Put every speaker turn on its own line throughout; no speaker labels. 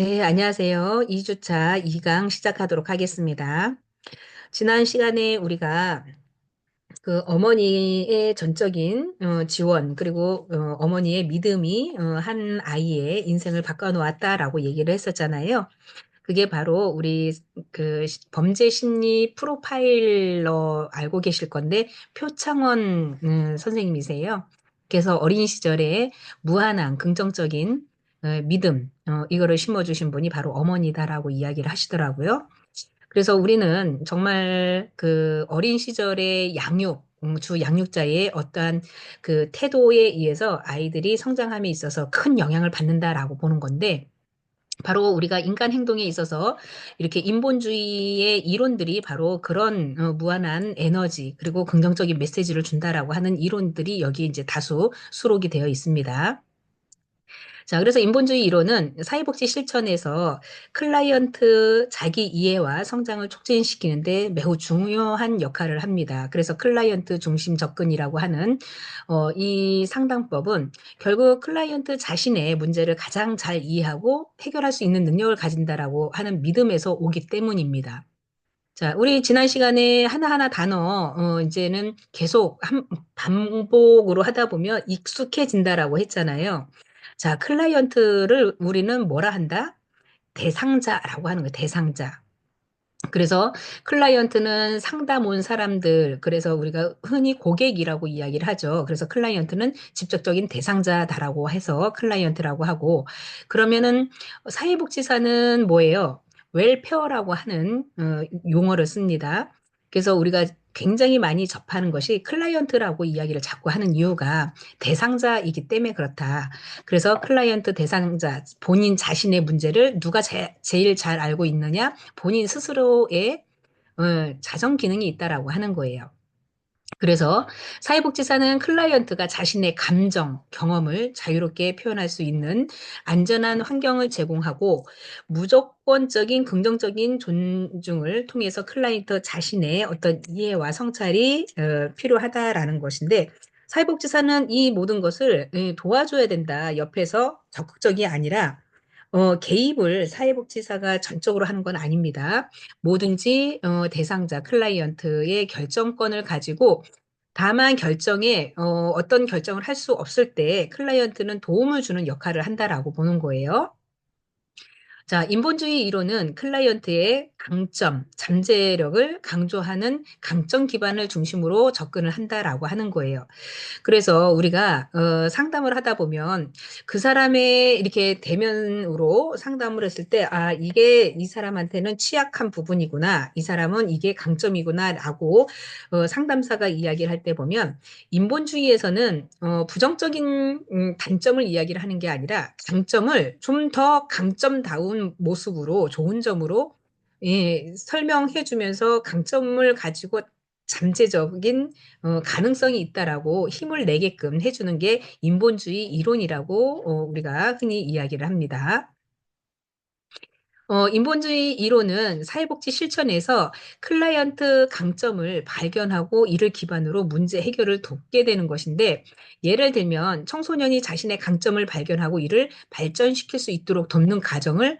네, 안녕하세요. 2주차 2강 시작하도록 하겠습니다. 지난 시간에 우리가 그 어머니의 전적인 지원, 그리고 어머니의 믿음이 한 아이의 인생을 바꿔놓았다라고 얘기를 했었잖아요. 그게 바로 우리 그 범죄 심리 프로파일러 알고 계실 건데 표창원 선생님이세요. 그래서 어린 시절에 무한한 긍정적인 믿음 이거를 심어주신 분이 바로 어머니다라고 이야기를 하시더라고요. 그래서 우리는 정말 그 어린 시절의 양육, 주 양육자의 어떠한 그 태도에 의해서 아이들이 성장함에 있어서 큰 영향을 받는다라고 보는 건데 바로 우리가 인간 행동에 있어서 이렇게 인본주의의 이론들이 바로 그런 무한한 에너지 그리고 긍정적인 메시지를 준다라고 하는 이론들이 여기 이제 다수 수록이 되어 있습니다. 자, 그래서 인본주의 이론은 사회복지 실천에서 클라이언트 자기 이해와 성장을 촉진시키는데 매우 중요한 역할을 합니다. 그래서 클라이언트 중심 접근이라고 하는 이 상담법은 결국 클라이언트 자신의 문제를 가장 잘 이해하고 해결할 수 있는 능력을 가진다라고 하는 믿음에서 오기 때문입니다. 자, 우리 지난 시간에 하나하나 단어, 이제는 계속 반복으로 하다 보면 익숙해진다라고 했잖아요. 자, 클라이언트를 우리는 뭐라 한다? 대상자라고 하는 거예요, 대상자. 그래서 클라이언트는 상담 온 사람들, 그래서 우리가 흔히 고객이라고 이야기를 하죠. 그래서 클라이언트는 직접적인 대상자다라고 해서 클라이언트라고 하고, 그러면은 사회복지사는 뭐예요? 웰페어라고 하는 용어를 씁니다. 그래서 우리가 굉장히 많이 접하는 것이 클라이언트라고 이야기를 자꾸 하는 이유가 대상자이기 때문에 그렇다. 그래서 클라이언트 대상자, 본인 자신의 문제를 누가 제일 잘 알고 있느냐? 본인 스스로의 자정 기능이 있다라고 하는 거예요. 그래서 사회복지사는 클라이언트가 자신의 감정, 경험을 자유롭게 표현할 수 있는 안전한 환경을 제공하고 무조건적인 긍정적인 존중을 통해서 클라이언트 자신의 어떤 이해와 성찰이 필요하다라는 것인데 사회복지사는 이 모든 것을 도와줘야 된다. 옆에서 적극적이 아니라 개입을 사회복지사가 전적으로 하는 건 아닙니다. 뭐든지 대상자, 클라이언트의 결정권을 가지고 다만 결정에 어떤 결정을 할 수 없을 때 클라이언트는 도움을 주는 역할을 한다라고 보는 거예요. 자, 인본주의 이론은 클라이언트의 강점, 잠재력을 강조하는 강점 기반을 중심으로 접근을 한다라고 하는 거예요. 그래서 우리가 상담을 하다 보면 그 사람의 이렇게 대면으로 상담을 했을 때, 아, 이게 이 사람한테는 취약한 부분이구나. 이 사람은 이게 강점이구나라고 상담사가 이야기를 할 때 보면 인본주의에서는 부정적인 단점을 이야기를 하는 게 아니라 장점을 좀 더 강점다운 모습으로 좋은 점으로 설명해 주면서 강점을 가지고 잠재적인 가능성이 있다라고 힘을 내게끔 해주는 게 인본주의 이론이라고 우리가 흔히 이야기를 합니다. 인본주의 이론은 사회복지 실천에서 클라이언트 강점을 발견하고 이를 기반으로 문제 해결을 돕게 되는 것인데, 예를 들면 청소년이 자신의 강점을 발견하고 이를 발전시킬 수 있도록 돕는 과정을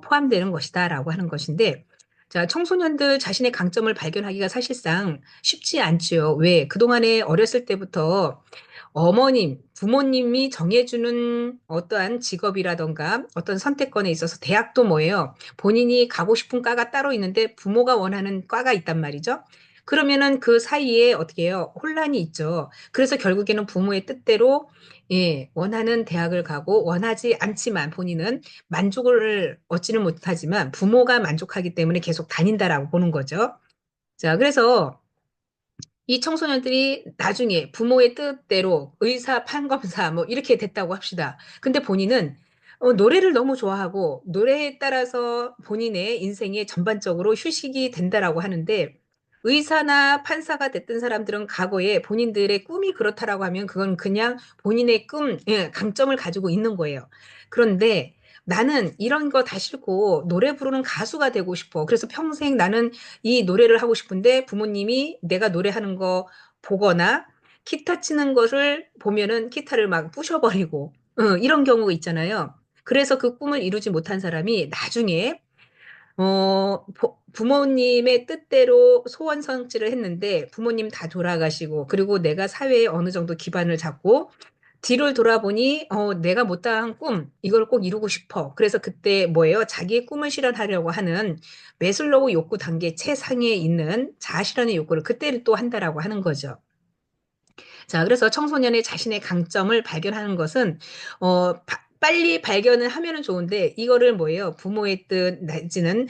포함되는 것이다라고 하는 것인데, 자, 청소년들 자신의 강점을 발견하기가 사실상 쉽지 않지요. 왜? 그동안에 어렸을 때부터 어머님, 부모님이 정해주는 어떠한 직업이라던가 어떤 선택권에 있어서 대학도 뭐예요? 본인이 가고 싶은 과가 따로 있는데 부모가 원하는 과가 있단 말이죠. 그러면은 그 사이에 어떻게 해요? 혼란이 있죠. 그래서 결국에는 부모의 뜻대로 원하는 대학을 가고 원하지 않지만 본인은 만족을 얻지는 못하지만 부모가 만족하기 때문에 계속 다닌다라고 보는 거죠. 자, 그래서 이 청소년들이 나중에 부모의 뜻대로 의사, 판검사 뭐 이렇게 됐다고 합시다. 근데 본인은 노래를 너무 좋아하고 노래에 따라서 본인의 인생에 전반적으로 휴식이 된다라고 하는데 의사나 판사가 됐던 사람들은 과거에 본인들의 꿈이 그렇다라고 하면 그건 그냥 본인의 꿈, 강점을 가지고 있는 거예요. 그런데 나는 이런 거 다 싫고 노래 부르는 가수가 되고 싶어. 그래서 평생 나는 이 노래를 하고 싶은데 부모님이 내가 노래하는 거 보거나 기타 치는 것을 보면은 기타를 막 부셔버리고 이런 경우가 있잖아요. 그래서 그 꿈을 이루지 못한 사람이 나중에 부모님의 뜻대로 소원 성취를 했는데 부모님 다 돌아가시고 그리고 내가 사회에 어느 정도 기반을 잡고 뒤를 돌아보니 내가 못다한 꿈 이걸 꼭 이루고 싶어. 그래서 그때 뭐예요? 자기의 꿈을 실현하려고 하는 매슬로우 욕구 단계 최상위에 있는 자아 실현의 욕구를 그때를 또 한다라고 하는 거죠. 자, 그래서 청소년의 자신의 강점을 발견하는 것은 빨리 발견을 하면은 좋은데 이거를 뭐예요? 부모의 뜻 내지는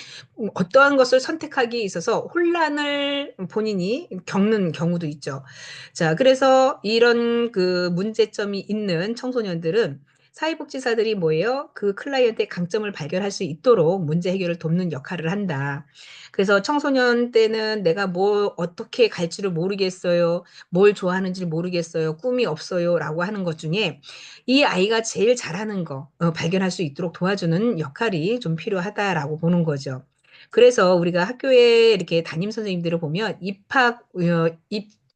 어떠한 것을 선택하기에 있어서 혼란을 본인이 겪는 경우도 있죠. 자, 그래서 이런 그 문제점이 있는 청소년들은 사회복지사들이 뭐예요? 그 클라이언트의 강점을 발견할 수 있도록 문제 해결을 돕는 역할을 한다. 그래서 청소년 때는 내가 뭐 어떻게 갈지를 모르겠어요. 뭘 좋아하는지 모르겠어요. 꿈이 없어요. 라고 하는 것 중에 이 아이가 제일 잘하는 거 발견할 수 있도록 도와주는 역할이 좀 필요하다라고 보는 거죠. 그래서 우리가 학교에 이렇게 담임 선생님들을 보면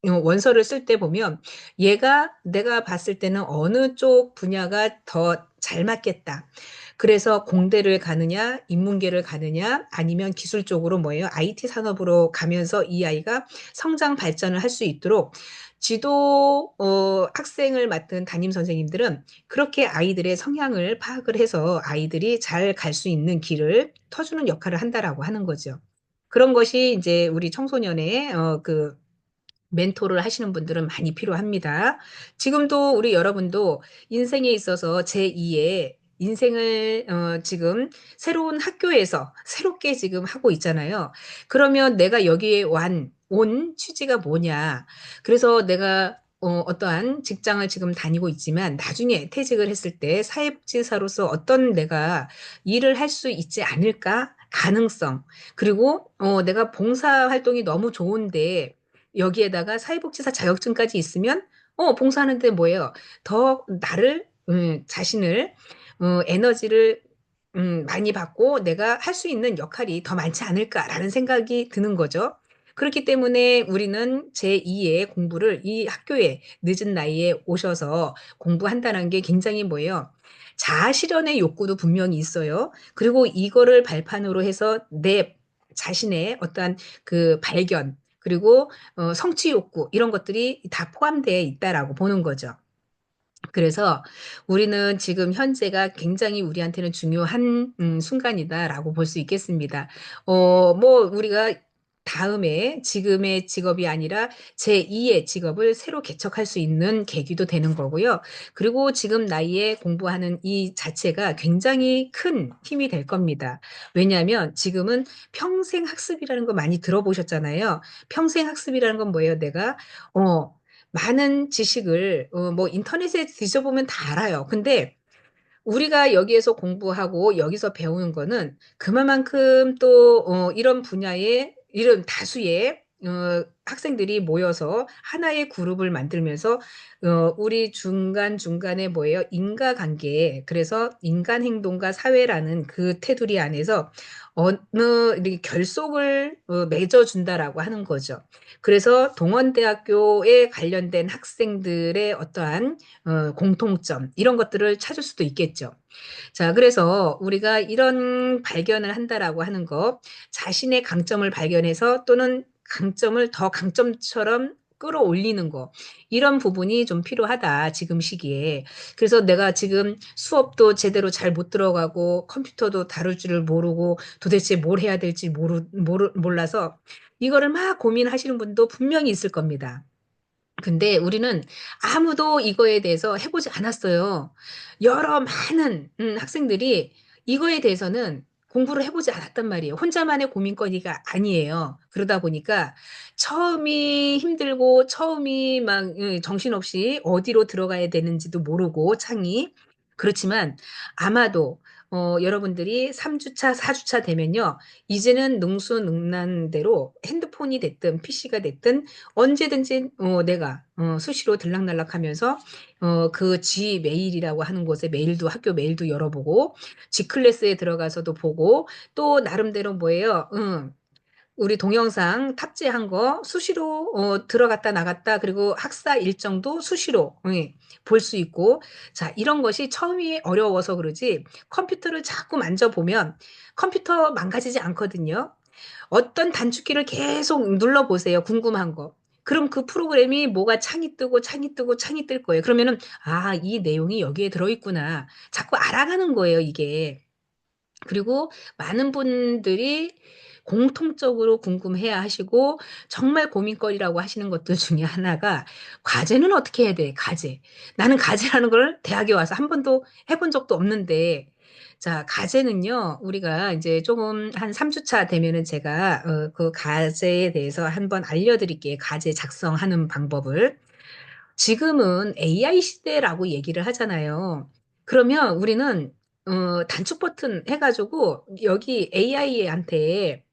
원서를 쓸 때 보면 얘가 내가 봤을 때는 어느 쪽 분야가 더 잘 맞겠다. 그래서 공대를 가느냐, 인문계를 가느냐, 아니면 기술 쪽으로 뭐예요? IT 산업으로 가면서 이 아이가 성장 발전을 할 수 있도록 지도 학생을 맡은 담임 선생님들은 그렇게 아이들의 성향을 파악을 해서 아이들이 잘 갈 수 있는 길을 터주는 역할을 한다라고 하는 거죠. 그런 것이 이제 우리 청소년의 그 멘토를 하시는 분들은 많이 필요합니다. 지금도 우리 여러분도 인생에 있어서 제2의 인생을 지금 새로운 학교에서 새롭게 지금 하고 있잖아요. 그러면 내가 여기에 온 취지가 뭐냐. 그래서 내가 어떠한 직장을 지금 다니고 있지만 나중에 퇴직을 했을 때 사회복지사로서 어떤 내가 일을 할 수 있지 않을까? 가능성. 그리고 내가 봉사 활동이 너무 좋은데 여기에다가 사회복지사 자격증까지 있으면 봉사하는데 뭐예요? 더 나를 자신을 에너지를 많이 받고 내가 할 수 있는 역할이 더 많지 않을까라는 생각이 드는 거죠. 그렇기 때문에 우리는 제2의 공부를 이 학교에 늦은 나이에 오셔서 공부한다는 게 굉장히 뭐예요? 자아 실현의 욕구도 분명히 있어요. 그리고 이거를 발판으로 해서 내 자신의 어떠한 그 발견, 그리고 성취 욕구 이런 것들이 다 포함되어 있다라고 보는 거죠. 그래서 우리는 지금 현재가 굉장히 우리한테는 중요한 순간이다라고 볼 수 있겠습니다. 뭐 우리가 다음에 지금의 직업이 아니라 제2의 직업을 새로 개척할 수 있는 계기도 되는 거고요. 그리고 지금 나이에 공부하는 이 자체가 굉장히 큰 힘이 될 겁니다. 왜냐하면 지금은 평생 학습이라는 거 많이 들어보셨잖아요. 평생 학습이라는 건 뭐예요? 내가 많은 지식을 뭐 인터넷에 뒤져보면 다 알아요. 근데 우리가 여기에서 공부하고 여기서 배우는 거는 그만큼 또 이런 분야의 이런 다수의 학생들이 모여서 하나의 그룹을 만들면서 우리 중간중간에 뭐예요? 인과관계. 그래서 인간 행동과 사회라는 그 테두리 안에서 어느 이렇게 결속을 맺어준다라고 하는 거죠. 그래서 동원대학교에 관련된 학생들의 어떠한 공통점 이런 것들을 찾을 수도 있겠죠. 자, 그래서 우리가 이런 발견을 한다라고 하는 거, 자신의 강점을 발견해서 또는 강점을 더 강점처럼 끌어올리는 거, 이런 부분이 좀 필요하다, 지금 시기에. 그래서 내가 지금 수업도 제대로 잘 못 들어가고 컴퓨터도 다룰 줄을 모르고 도대체 뭘 해야 될지 몰라서 이거를 막 고민하시는 분도 분명히 있을 겁니다. 근데 우리는 아무도 이거에 대해서 해보지 않았어요. 여러 많은 학생들이 이거에 대해서는 공부를 해보지 않았단 말이에요. 혼자만의 고민거리가 아니에요. 그러다 보니까 처음이 힘들고 처음이 막 정신없이 어디로 들어가야 되는지도 모르고 창이. 그렇지만 아마도 여러분들이 3주차, 4주차 되면요. 이제는 능수능란대로 핸드폰이 됐든 PC가 됐든 언제든지 내가 수시로 들락날락하면서 그 G 메일이라고 하는 곳에 메일도 학교 메일도 열어보고 G 클래스에 들어가서도 보고 또 나름대로 뭐예요? 우리 동영상 탑재한 거 수시로 들어갔다 나갔다 그리고 학사 일정도 수시로 볼 수 있고 자 이런 것이 처음이 어려워서 그러지 컴퓨터를 자꾸 만져보면 컴퓨터 망가지지 않거든요. 어떤 단축키를 계속 눌러보세요, 궁금한 거. 그럼 그 프로그램이 뭐가 창이 뜨고 창이 뜨고 창이 뜰 거예요. 그러면은 '아 이 내용이 여기에 들어있구나.' 자꾸 알아가는 거예요, 이게. 그리고 많은 분들이 공통적으로 궁금해야 하시고 정말 고민거리라고 하시는 것들 중에 하나가 "과제는 어떻게 해야 돼? 과제." 나는 과제라는 걸 대학에 와서 한 번도 해본 적도 없는데 자 과제는요. 우리가 인제 쪼금 한 3 주차 되면은 제가 그 과제에 대해서 한번 알려 드릴게요, 과제 작성하는 방법을. 지금은 AI 시대라고 얘기를 하잖아요. 그러면 우리는 단축 버튼 해 가지고 여기 AI한테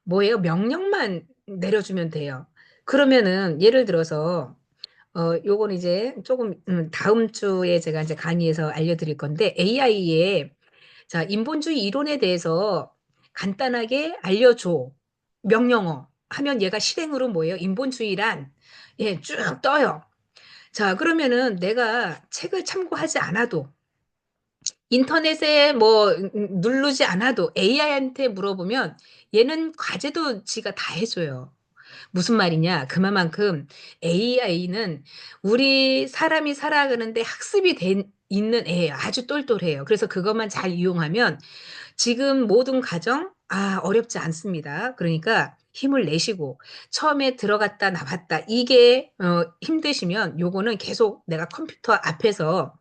뭐예요? 명령만 내려주면 돼요. 그러면은 예를 들어서 요거는 이제 쪼금 다음 주에 제가 인제 강의에서 알려드릴 건데 AI에 자 "인본주의 이론에 대해서 간단하게 알려줘." 명령어 하면 얘가 실행으로 뭐예요? 인본주의란 예 쭉 떠요. 자 그러면은 내가 책을 참고하지 않아도 인터넷에 뭐 누르지 않아도 AI한테 물어보면 얘는 과제도 지가 다 해 줘요. 무슨 말이냐? 그만큼 AI는 우리 사람이 살아가는데 학습이 된 있는 애예요. 아주 똘똘해요. 그래서 그것만 잘 이용하면 지금 모든 과정 어렵지 않습니다. 그러니까 힘을 내시고 처음에 들어갔다 나왔다 이게 힘드시면 요거는 계속 내가 컴퓨터 앞에서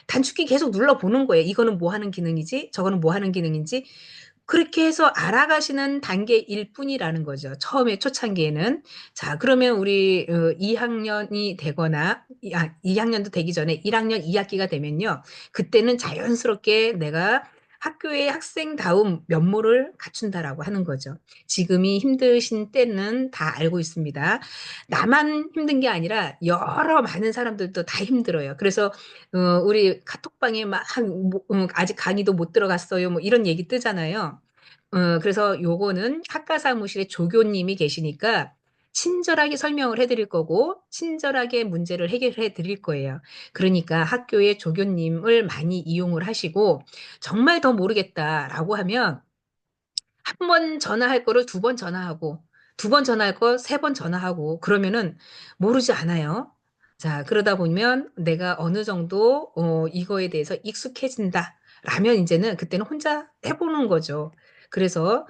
단축키 계속 눌러 보는 거예요. 이거는 뭐 하는 기능이지? 저거는 뭐 하는 기능인지 그렇게 해서 알아가시는 단계일 뿐이라는 거죠, 처음에 초창기에는. 자 그러면 우리 2 학년이 되거나 2 학년도 되기 전에 1 학년 2 학기가 되면요. 그때는 자연스럽게 내가 학교의 학생다운 면모를 갖춘다라고 하는 거죠. 지금이 힘드신 때는 다 알고 있습니다. 나만 힘든 게 아니라 여러 많은 사람들도 다 힘들어요. 그래서 우리 카톡방에 막 뭐 "아직 강의도 못 들어갔어요." 뭐 이런 얘기 뜨잖아요. 그래서 요거는 학과 사무실에 조교님이 계시니까 친절하게 설명을 해 드릴 거고 친절하게 문제를 해결해 드릴 거예요. 그러니까 학교의 조교님을 많이 이용을 하시고 정말 더 모르겠다라고 하면 한 번 전화할 거를 2번 전화하고 2번 전화할 거 3번 전화하고 그러면은 모르지 않아요. 자 그러다 보면 '내가 어느 정도 이거에 대해서 익숙해진다.'라면 인제는 그때는 혼자 해 보는 거죠. 그래서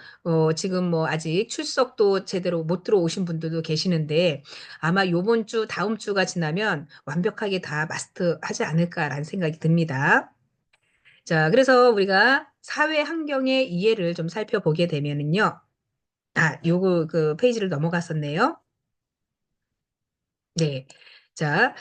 지금 뭐 아직 출석도 제대로 못 들어오신 분들도 계시는데 아마 요번 주 다음 주가 지나면 '완벽하게 다 마스터하지 않을까.'라는 생각이 듭니다. 자 그래서 우리가 사회 환경의 이해를 좀 살펴보게 되면은요. 요거 그 페이지를 넘어갔었네요. 네. 자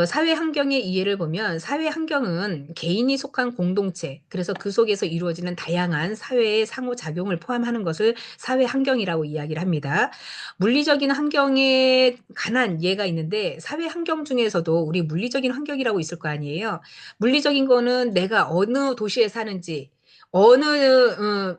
사회 환경의 이해를 보면 사회 환경은 개인이 속한 공동체 그래서 그 속에서 이루어지는 다양한 사회의 상호작용을 포함하는 것을 사회 환경이라고 이야기를 합니다. 물리적인 환경에 관한 예가 있는데 사회 환경 중에서도 우리 물리적인 환경이라고 있을 거 아니에요. 물리적인 거는 내가 어느 도시에 사는지 어느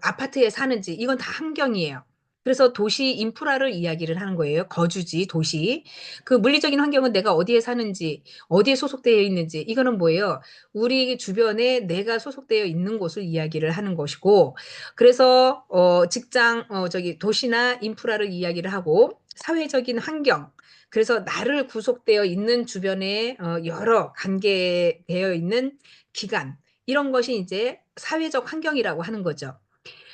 아파트에 사는지 이건 다 환경이에요. 그래서 도시 인프라를 이야기를 하는 거예요. 거주지, 도시. 그 물리적인 환경은 내가 어디에 사는지, 어디에 소속되어 있는지 이거는 뭐예요? 우리 주변에 내가 소속되어 있는 곳을 이야기를 하는 것이고 그래서 직장 저기 도시나 인프라를 이야기를 하고 사회적인 환경 그래서 나를 구속되어 있는 주변에 여러 관계되어 있는 기관 이런 것이 이제 사회적 환경이라고 하는 거죠.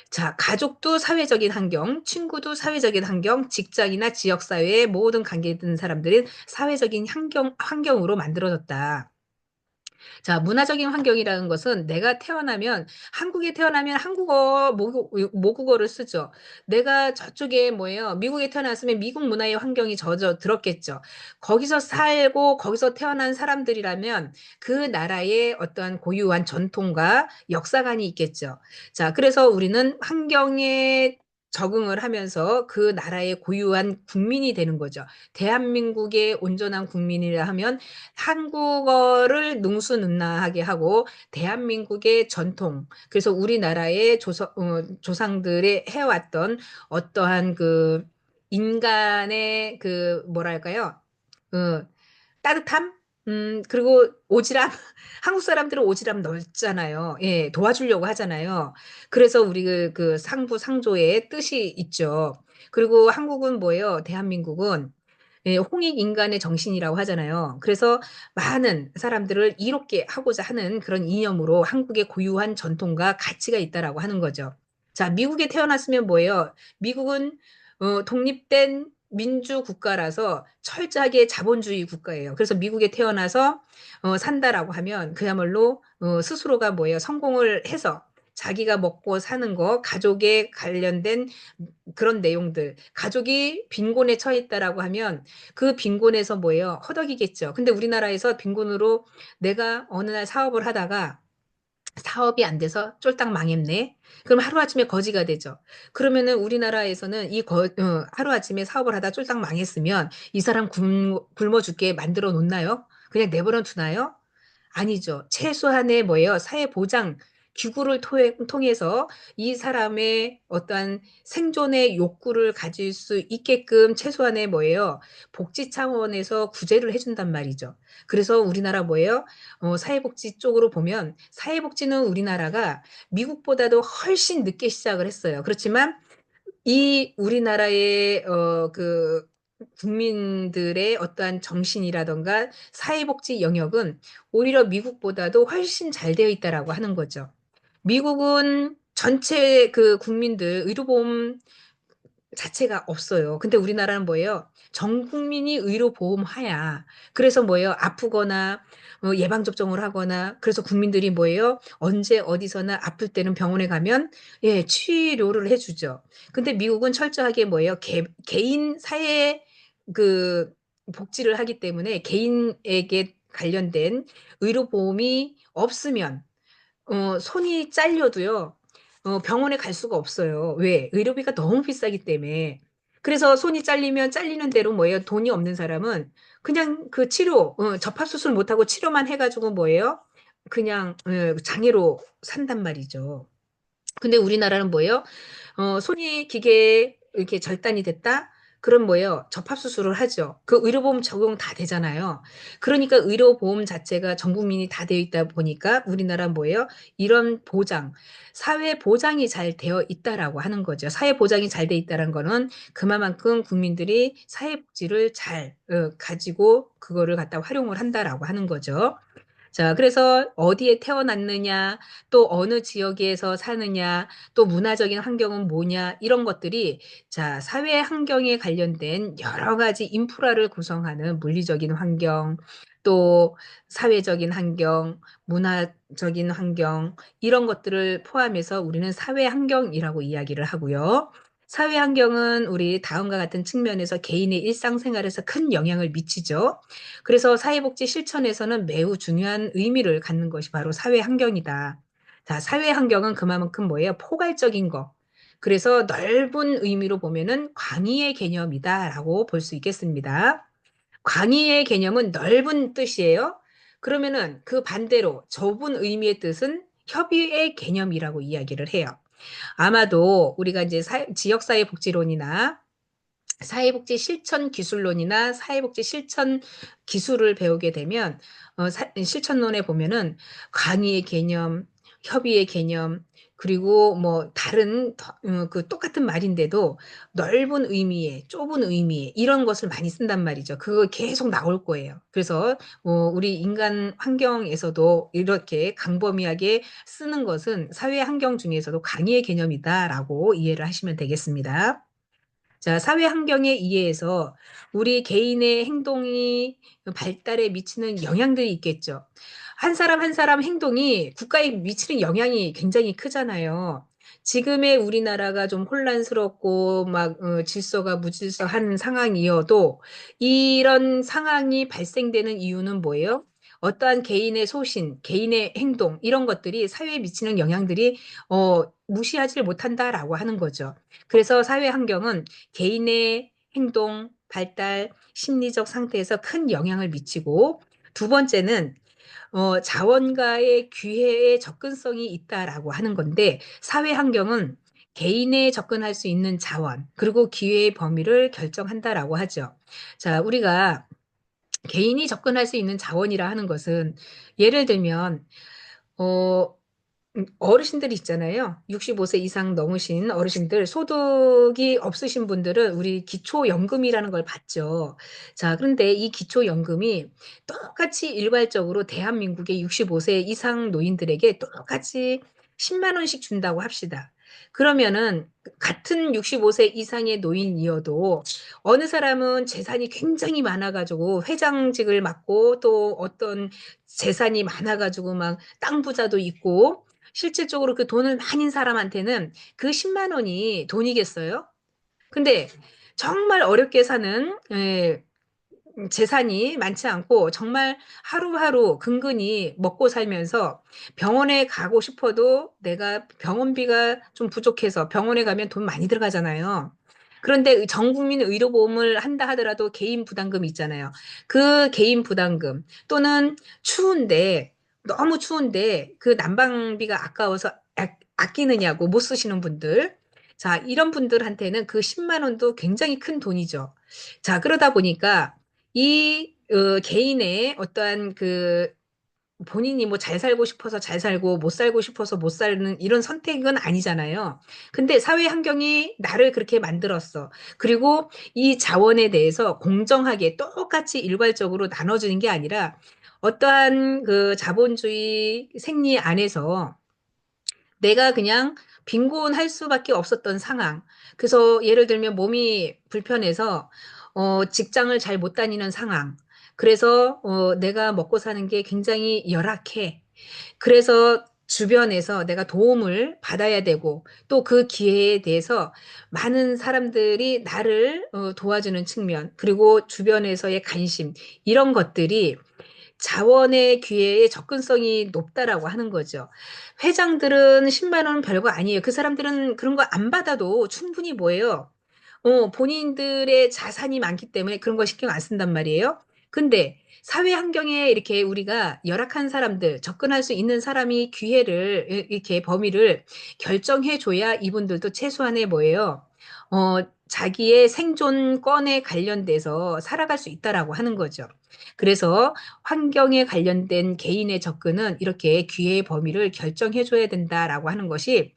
자 가족도 사회적인 환경, 친구도 사회적인 환경, 직장이나 지역 사회의 모든 관계에 있는 사람들은 사회적인 환경으로 만들어졌다. 자 문화적인 환경이라는 것은 내가 태어나면 한국에 태어나면 한국어 모국어를 쓰죠. 내가 저쪽에 뭐예요 미국에 태어났으면 미국 문화의 환경이 젖어 들었겠죠. 거기서 살고 거기서 태어난 사람들이라면 그 나라의 어떠한 고유한 전통과 역사관이 있겠죠. 자 그래서 우리는 환경에 적응을 하면서 그 나라의 고유한 국민이 되는 거죠. 대한민국의 온전한 국민이라 하면 한국어를 능수능란하게 하고 대한민국의 전통, 그래서 우리나라의 조상들의 해왔던 어떠한 그 인간의 그 뭐랄까요? 어, 따뜻함? 그리고 오지랖? 한국 사람들은 오지랖 넓잖아요. 예, 도와주려고 하잖아요. 그래서 우리 그 상부 상조의 뜻이 있죠. 그리고 한국은 뭐예요? 대한민국은 예, 홍익 인간의 정신이라고 하잖아요. 그래서 많은 사람들을 이롭게 하고자 하는 그런 이념으로 한국의 고유한 전통과 가치가 있다라고 하는 거죠. 자, 미국에 태어났으면 뭐예요? 미국은 독립된 민주 국가라서 철저하게 자본주의 국가예요. 그래서 미국에 태어나서 산다라고 하면 그야말로 스스로가 뭐예요? 성공을 해서 자기가 먹고 사는 거, 가족에 관련된 그런 내용들, 가족이 빈곤에 처했다라고 하면 그 빈곤에서 뭐예요? 허덕이겠죠. 근데 우리나라에서 빈곤으로 내가 어느 날 사업을 하다가 사업이 안 돼서 쫄딱 망했네. 그럼 하루아침에 거지가 되죠. 그러면은 우리나라에서는 하루아침에 사업을 하다 쫄딱 망했으면 이 사람 굶어 죽게 만들어 놓나요? 그냥 내버려 두나요? 아니죠. 최소한의 뭐예요? 사회보장 기구를 통해서 이 사람의 어떠한 생존의 욕구를 가질 수 있게끔 최소한의 뭐예요? 복지 차원에서 구제를 해준단 말이죠. 그래서 우리나라 뭐예요? 사회복지 쪽으로 보면 사회복지는 우리나라가 미국보다도 훨씬 늦게 시작을 했어요. 그렇지만 이 우리나라의 그 국민들의 어떠한 정신이라든가 사회복지 영역은 오히려 미국보다도 훨씬 잘 되어 있다라고 하는 거죠. 미국은 전체 그 국민들 의료보험 자체가 없어요. 근데 우리나라는 뭐예요? 전 국민이 의료보험하야. 그래서 뭐예요? 아프거나 예방접종을 하거나 그래서 국민들이 뭐예요? 언제 어디서나 아플 때는 병원에 가면 예, 치료를 해주죠. 근데 미국은 철저하게 뭐예요? 개인 사회 그 복지를 하기 때문에 개인에게 관련된 의료보험이 없으면 손이 잘려도요. 병원에 갈 수가 없어요. 왜? 의료비가 너무 비싸기 때문에. 그래서 손이 잘리면 잘리는 대로 뭐예요? 돈이 없는 사람은 그냥 그 치료, 접합수술 못하고 치료만 해가지고 뭐예요? 그냥 장애로 산단 말이죠. 근데 우리나라는 뭐예요? 손이 기계에 이렇게 절단이 됐다? 그럼 뭐예요? 접합수술을 하죠. 그 의료보험 적용 다 되잖아요. 그러니까 의료보험 자체가 전 국민이 다 되어 있다 보니까 우리나라 뭐예요? 이런 보장, 사회 보장이 잘 되어 있다라고 하는 거죠. 사회 보장이 잘 되어 있다는 거는 그만큼 국민들이 사회복지를 잘 가지고 그거를 갖다 활용을 한다라고 하는 거죠. 자, 그래서 어디에 태어났느냐, 또 어느 지역에서 사느냐, 또 문화적인 환경은 뭐냐, 이런 것들이 자, 사회 환경에 관련된 여러 가지 인프라를 구성하는 물리적인 환경, 또 사회적인 환경, 문화적인 환경, 이런 것들을 포함해서 우리는 사회 환경이라고 이야기를 하고요. 사회 환경은 우리 다음과 같은 측면에서 개인의 일상생활에서 큰 영향을 미치죠. 그래서 사회복지 실천에서는 매우 중요한 의미를 갖는 것이 바로 사회 환경이다. 자, 사회 환경은 그만큼 뭐예요? 포괄적인 거. 그래서 넓은 의미로 보면은 광의의 개념이다라고 볼 수 있겠습니다. 광의의 개념은 넓은 뜻이에요. 그러면은 그 반대로 좁은 의미의 뜻은 협의의 개념이라고 이야기를 해요. 아마도 우리가 이제 지역사회 복지론이나 사회복지 실천 기술론이나 사회복지 실천 기술을 배우게 되면 실천론에 보면은 강의의 개념, 협의의 개념, 그리고 뭐 다른 그 똑같은 말인데도 넓은 의미의, 좁은 의미의 이런 것을 많이 쓴단 말이죠. 그거 계속 나올 거예요. 그래서 우리 인간 환경에서도 이렇게 광범위하게 쓰는 것은 사회 환경 중에서도 강의의 개념이다라고 이해를 하시면 되겠습니다. 자, 사회 환경에 의해서 우리 개인의 행동이 발달에 미치는 영향들이 있겠죠. 한 사람 한 사람 행동이 국가에 미치는 영향이 굉장히 크잖아요. 지금의 우리나라가 좀 혼란스럽고 막 질서가 무질서한 상황이어도 이런 상황이 발생되는 이유는 뭐예요? 어떠한 개인의 소신, 개인의 행동 이런 것들이 사회에 미치는 영향들이 무시하지 못한다라고 하는 거죠. 그래서 사회 환경은 개인의 행동, 발달, 심리적 상태에서 큰 영향을 미치고 두 번째는 자원과의 기회에 접근성이 있다라고 하는 건데 사회 환경은 개인에 접근할 수 있는 자원 그리고 기회의 범위를 결정한다라고 하죠. 자, 우리가 개인이 접근할 수 있는 자원이라 하는 것은 예를 들면 어 어르신들 있잖아요. 65세 이상 넘으신 어르신들, 소득이 없으신 분들은 우리 기초연금이라는 걸 받죠. 자, 그런데 이 기초연금이 똑같이 일괄적으로 대한민국의 65세 이상 노인들에게 똑같이 10만 원씩 준다고 합시다. 그러면은 같은 65세 이상의 노인이어도 어느 사람은 재산이 굉장히 많아가지고 회장직을 맡고 또 어떤 재산이 많아가지고 막 땅 부자도 있고 실질적으로 그 돈을 많은 사람한테는 그 10만 원이 돈이겠어요? 근데 정말 어렵게 사는 재산이 많지 않고 정말 하루하루 근근히 먹고 살면서 병원에 가고 싶어도 내가 병원비가 좀 부족해서 병원에 가면 돈 많이 들어가잖아요. 그런데 전 국민 의료보험을 한다 하더라도 개인 부담금이 있잖아요. 그 개인 부담금 또는 추운데 너무 추운데 그 난방비가 아까워서 아끼느냐고 못 쓰시는 분들. 자, 이런 분들한테는 그 10만 원도 굉장히 큰 돈이죠. 자, 그러다 보니까 이 개인의 어떠한 그 본인이 뭐 잘 살고 싶어서 잘 살고 못 살고 싶어서 못 사는 이런 선택은 아니잖아요. 근데 사회 환경이 나를 그렇게 만들었어. 그리고 이 자원에 대해서 공정하게 똑같이 일괄적으로 나눠주는 게 아니라 어떠한 그 자본주의 생리 안에서 내가 그냥 빈곤할 수밖에 없었던 상황. 그래서 예를 들면 몸이 불편해서 직장을 잘 못 다니는 상황. 그래서 내가 먹고 사는 게 굉장히 열악해. 그래서 주변에서 내가 도움을 받아야 되고 또 그 기회에 대해서 많은 사람들이 나를 도와주는 측면 그리고 주변에서의 관심 이런 것들이 자원의 기회에 접근성이 높다라고 하는 거죠. 회장들은 10만 원은 별거 아니에요. 그 사람들은 그런 거 안 받아도 충분히 뭐예요? 본인들의 자산이 많기 때문에 그런 거 신경 안 쓴단 말이에요. 근데 사회 환경에 이렇게 우리가 열악한 사람들, 접근할 수 있는 사람이 기회를 이렇게 범위를 결정해 줘야 이분들도 최소한의 뭐예요? 자기의 생존권에 관련돼서 살아갈 수 있다라고 하는 거죠. 그래서 환경에 관련된 개인의 접근은 이렇게 기회의 범위를 결정해 줘야 된다라고 하는 것이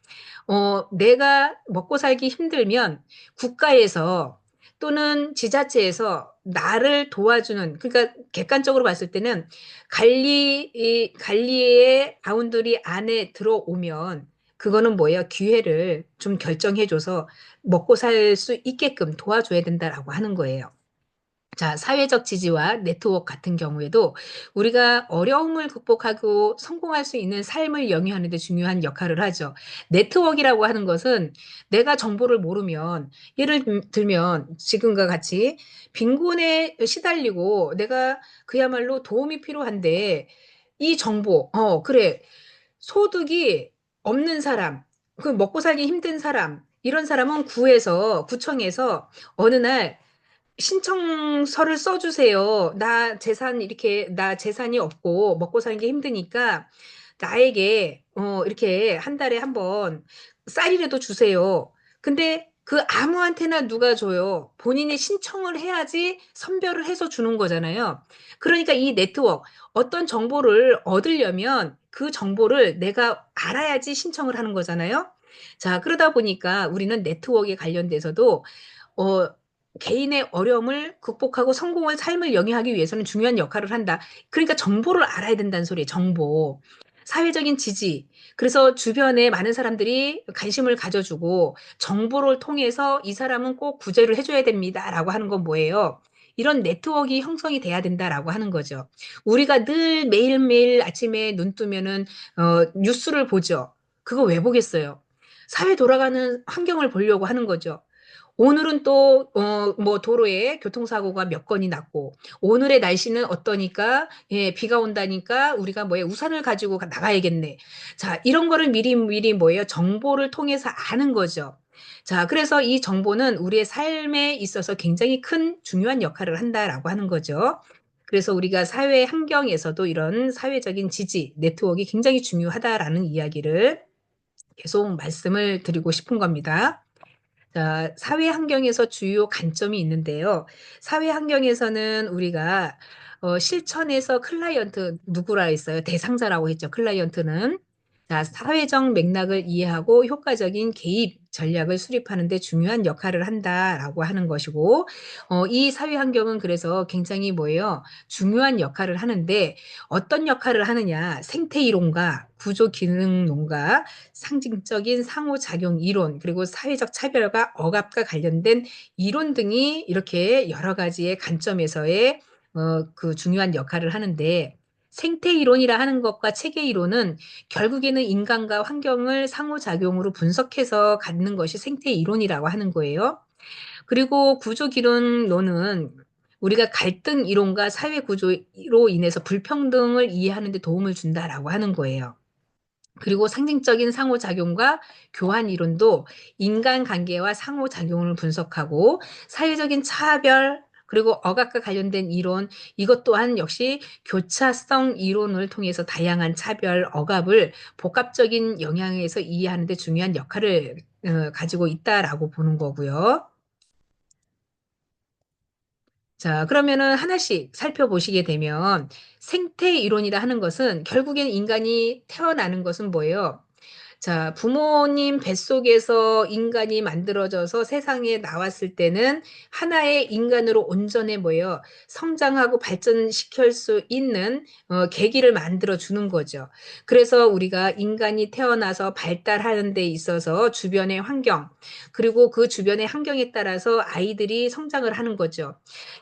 내가 먹고 살기 힘들면 국가에서 또는 지자체에서 나를 도와주는 그러니까 객관적으로 봤을 때는 관리의 바운더리 안에 들어오면 그거는 뭐예요? 기회를 좀 결정해 줘서 먹고 살 수 있게끔 도와줘야 된다라고 하는 거예요. 자, 사회적 지지와 네트워크 같은 경우에도 우리가 어려움을 극복하고 성공할 수 있는 삶을 영위하는 데 중요한 역할을 하죠. 네트워크라고 하는 것은 내가 정보를 모르면 예를 들면 지금과 같이 빈곤에 시달리고 내가 그야말로 도움이 필요한데 이 정보, 그래. 소득이 없는 사람, 그 먹고 살기 힘든 사람, 이런 사람은 구청에서 어느 날 신청서를 써주세요. 나 재산이 없고 먹고 사는 게 힘드니까 나에게, 이렇게 한 달에 한 번 쌀이라도 주세요. 근데 그 아무한테나 누가 줘요. 본인이 신청을 해야지 선별을 해서 주는 거잖아요. 그러니까 이 네트워크, 어떤 정보를 얻으려면 그 정보를 내가 알아야지 신청을 하는 거잖아요. 자, 그러다 보니까 우리는 네트워크에 관련돼서도 어, 개인의 어려움을 극복하고 성공을 삶을 영위하기 위해서는 중요한 역할을 한다. 그러니까 정보를 알아야 된다는 소리예요. 정보. 사회적인 지지. 그래서 주변에 많은 사람들이 관심을 가져주고 정보를 통해서 이 사람은 꼭 구제를 해줘야 됩니다라고 하는 건 뭐예요? 이런 네트워크가 형성이 돼야 된다라고 하는 거죠. 우리가 늘 매일매일 아침에 눈 뜨면은 뉴스를 보죠. 그거 왜 보겠어요? 사회 돌아가는 환경을 보려고 하는 거죠. 오늘은 또, 뭐, 도로에 교통사고가 몇 건이 났고, 오늘의 날씨는 어떠니까, 예, 비가 온다니까, 우리가 뭐에 우산을 가지고 나가야겠네. 자, 이런 거를 미리 뭐예요? 정보를 통해서 아는 거죠. 자, 그래서 이 정보는 우리의 삶에 있어서 굉장히 큰 중요한 역할을 한다라고 하는 거죠. 그래서 우리가 사회 환경에서도 이런 사회적인 지지, 네트워크가 굉장히 중요하다라는 이야기를 계속 말씀을 드리고 싶은 겁니다. 자, 사회 환경에서 주요 관점이 있는데요. 사회 환경에서는 우리가 실천에서 클라이언트 누구라 했어요? 대상자라고 했죠. 클라이언트는. 자, 사회적 맥락을 이해하고 효과적인 개입 전략을 수립하는 데 중요한 역할을 한다라고 하는 것이고, 이 사회 환경은 그래서 굉장히 뭐예요? 중요한 역할을 하는데 어떤 역할을 하느냐? 생태 이론과 구조 기능론과 상징적인 상호작용 이론, 그리고 사회적 차별과 억압과 관련된 이론 등이 이렇게 여러 가지의 관점에서의 그 중요한 역할을 하는데, 생태 이론이라 하는 것과 체계 이론은 결국에는 인간과 환경을 상호작용으로 분석해서 갖는 것이 생태 이론이라고 하는 거예요. 그리고 구조 기능론은 우리가 갈등 이론과 사회 구조로 인해서 불평등을 이해하는 데 도움을 준다라고 하는 거예요. 그리고 상징적인 상호작용과 교환 이론도 인간관계와 상호작용을 분석하고 사회적인 차별 그리고 억압과 관련된 이론, 이것 또한 역시 교차성 이론을 통해서 다양한 차별, 억압을 복합적인 영향에서 이해하는 데 중요한 역할을 가지고 있다라고 보는 거고요. 자, 그러면은 하나씩 살펴보시게 되면 생태 이론이라 하는 것은 결국엔 인간이 태어나는 것은 뭐예요? 자, 부모님 뱃속에서 인간이 만들어져서 세상에 나왔을 때는 하나의 인간으로 온전해 뭐예요? 성장하고 발전시킬 수 있는 계기를 만들어 주는 거죠. 그래서 우리가 인간이 태어나서 발달하는 데 있어서 주변의 환경, 그리고 그 주변의 환경에 따라서 아이들이 성장을 하는 거죠.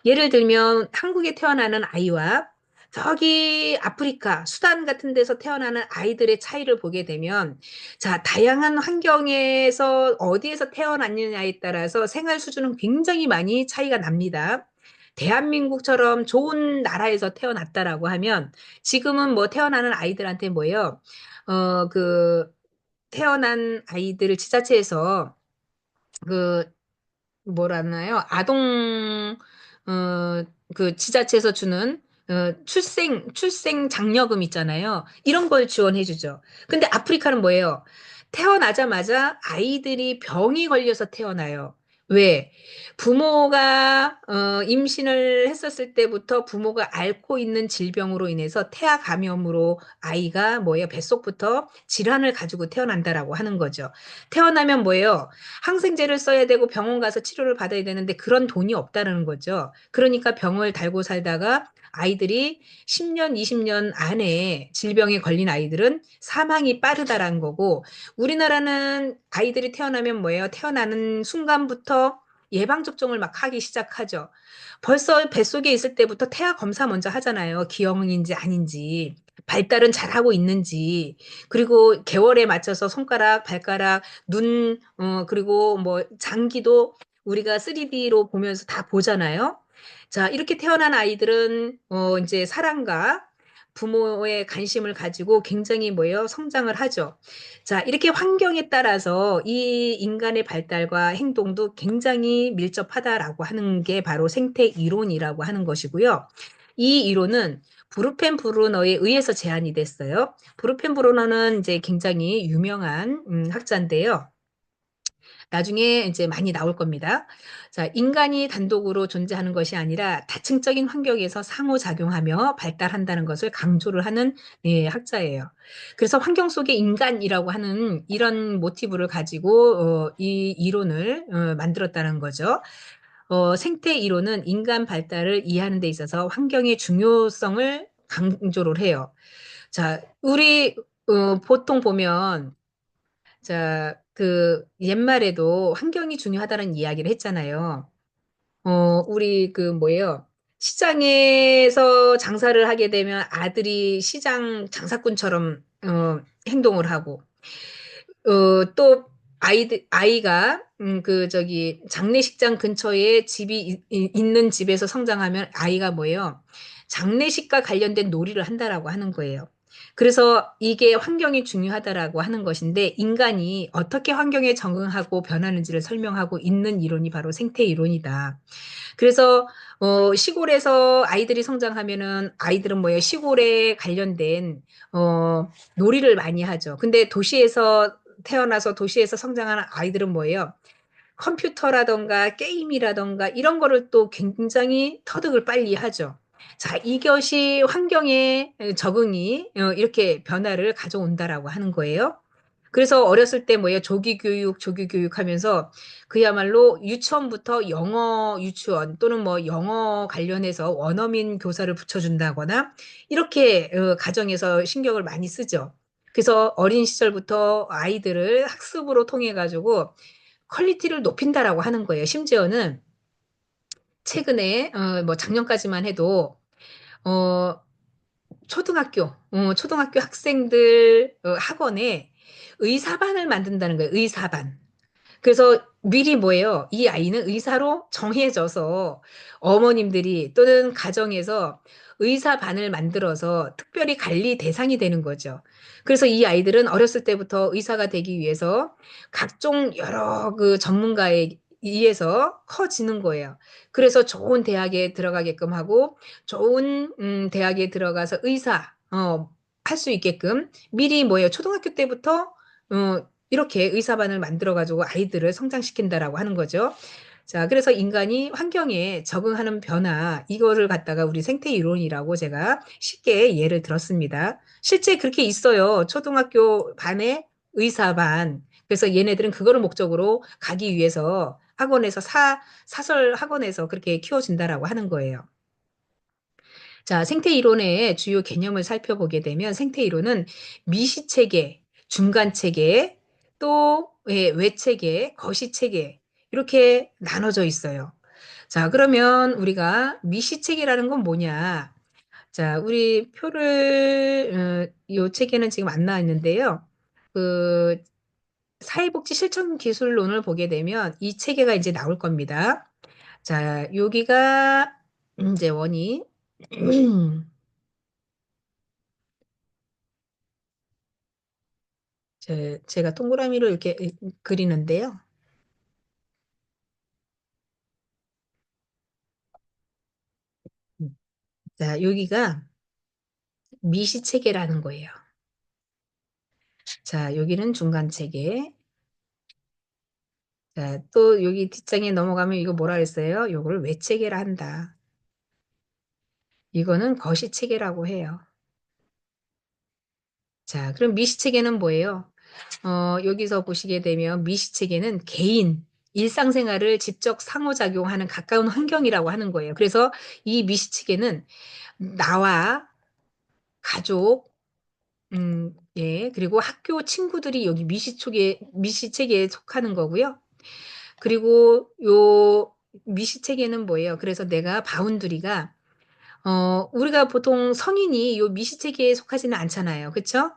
예를 들면 한국에 태어나는 아이와 저기 아프리카, 수단 같은 데서 태어나는 아이들의 차이를 보게 되면, 자, 다양한 환경에서 어디에서 태어났느냐에 따라서 생활 수준은 굉장히 많이 차이가 납니다. 대한민국처럼 좋은 나라에서 태어났다라고 하면 지금은 뭐 태어나는 아이들한테 뭐예요? 그 태어난 아이들을 지자체에서 그 뭐라나요? 아동 그 지자체에서 주는 출생 장려금 있잖아요. 이런 걸 지원해 주죠. 근데 아프리카는 뭐예요? 태어나자마자 아이들이 병이 걸려서 태어나요. 왜? 부모가 임신을 했었을 때부터 부모가 앓고 있는 질병으로 인해서 태아 감염으로 아이가 뭐예요? 뱃속부터 질환을 가지고 태어난다라고 하는 거죠. 태어나면 뭐예요? 항생제를 써야 되고 병원 가서 치료를 받아야 되는데 그런 돈이 없다는 거죠. 그러니까 병을 달고 살다가 아이들이 10년, 20년 안에 질병에 걸린 아이들은 사망이 빠르다라는 거고, 우리나라는 아이들이 태어나면 뭐예요? 태어나는 순간부터 예방접종을 막 하기 시작하죠. 벌써 뱃속에 있을 때부터 태아 검사 먼저 하잖아요. 기형인지 아닌지. 발달은 잘하고 있는지, 그리고 개월에 맞춰서 손가락, 발가락, 눈, 그리고 뭐 장기도 우리가 3D로 보면서 다 보잖아요. 자, 이렇게 태어난 아이들은 이제 사랑과 부모의 관심을 가지고 굉장히 뭐예요? 성장을 하죠. 자, 이렇게 환경에 따라서 이 인간의 발달과 행동도 굉장히 밀접하다라고 하는 게 바로 생태 이론이라고 하는 것이고요. 이 이론은 브루펜 브루너에 의해서 제안이 됐어요. 브루펜 브루너는 이제 굉장히 유명한 학자인데요. 나중에 이제 많이 나올 겁니다. 자, 인간이 단독으로 존재하는 것이 아니라 다층적인 환경에서 상호작용하며 발달한다는 것을 강조를 하는 예, 학자예요. 그래서 환경 속의 인간이라고 하는 이런 모티브를 가지고 이 이론을 만들었다는 거죠. 생태 이론은 인간 발달을 이해하는 데 있어서 환경의 중요성을 강조를 해요. 자, 우리 보통 보면 자, 그 옛말에도 환경이 중요하다는 이야기를 했잖아요. 우리 그 뭐예요? 시장에서 장사를 하게 되면 아들이 시장 장사꾼처럼 행동을 하고 또 아이가, 장례식장 근처에 집이 있는 집에서 성장하면 아이가 뭐예요? 장례식과 관련된 놀이를 한다라고 하는 거예요. 그래서 이게 환경이 중요하다라고 하는 것인데, 인간이 어떻게 환경에 적응하고 변하는지를 설명하고 있는 이론이 바로 생태 이론이다. 그래서 시골에서 아이들이 성장하면은 아이들은 뭐예요? 시골에 관련된 놀이를 많이 하죠. 근데 도시에서 태어나서 도시에서 성장하는 아이들은 뭐예요? 컴퓨터라던가 게임이라던가 이런 거를 또 굉장히 터득을 빨리 하죠. 자, 이것이 환경의 적응이 이렇게 변화를 가져온다라고 하는 거예요. 그래서 어렸을 때 뭐예요? 조기 교육 하면서 그야말로 유치원부터 영어 유치원 또는 뭐 영어 관련해서 원어민 교사를 붙여준다거나 이렇게 가정에서 신경을 많이 쓰죠. 그래서 어린 시절부터 아이들을 학습으로 통해 가지고 퀄리티를 높인다라고 하는 거예요. 심지어는 최근에 뭐 작년까지만 해도 어 초등학교 학생들 학원에 의사반을 만든다는 거예요. 의사반. 그래서 미리 뭐예요? 이 아이는 의사로 정해져서 어머님들이 또는 가정에서 의사반을 만들어서 특별히 관리 대상이 되는 거죠. 그래서 이 아이들은 어렸을 때부터 의사가 되기 위해서 각종 여러 그 전문가에 의해서 커지는 거예요. 그래서 좋은 대학에 들어가게끔 하고 좋은 대학에 들어가서 의사 할 수 있게끔 미리 뭐예요? 초등학교 때부터 이렇게 의사반을 만들어 가지고 아이들을 성장시킨다라고 하는 거죠. 자, 그래서 인간이 환경에 적응하는 변화, 이거를 갖다가 우리 생태 이론이라고 제가 쉽게 예를 들었습니다. 실제 그렇게 있어요. 초등학교 반에 의사반. 그래서 얘네들은 그거를 목적으로 가기 위해서 학원에서 사설 학원에서 그렇게 키워준다라고 하는 거예요. 자, 생태 이론의 주요 개념을 살펴보게 되면 생태 이론은 미시체계, 중간체계, 또 외체계, 거시체계 이렇게 나눠져 있어요. 자, 그러면 우리가 미시체계라는 건 뭐냐? 자, 우리 요 책에는 지금 안 나와 있는데요. 그 사회복지 실천 기술론을 보게 되면 이 체계가 이제 나올 겁니다. 자, 여기가 이제 원이 제가 동그라미로 이렇게 그리는데요. 자, 여기가 미시체계라는 거예요. 자, 여기는 중간체계. 자, 또 여기 뒷장에 넘어가면 이거 뭐라 그랬어요? 요거를 외체계라 한다. 이거는 거시체계라고 해요. 자, 그럼 미시체계는 뭐예요? 여기서 보시게 되면 미시체계는 개인, 일상생활을 직접 상호작용하는 가까운 환경이라고 하는 거예요. 그래서 이 미시체계는 나와 가족, 예. 그리고 학교 친구들이 여기 미시체계에 속하는 거고요. 그리고 요 미시체계는 뭐예요? 그래서 내가 바운더리가 우리가 보통 성인이 요 미시체계에 속하지는 않잖아요. 그쵸?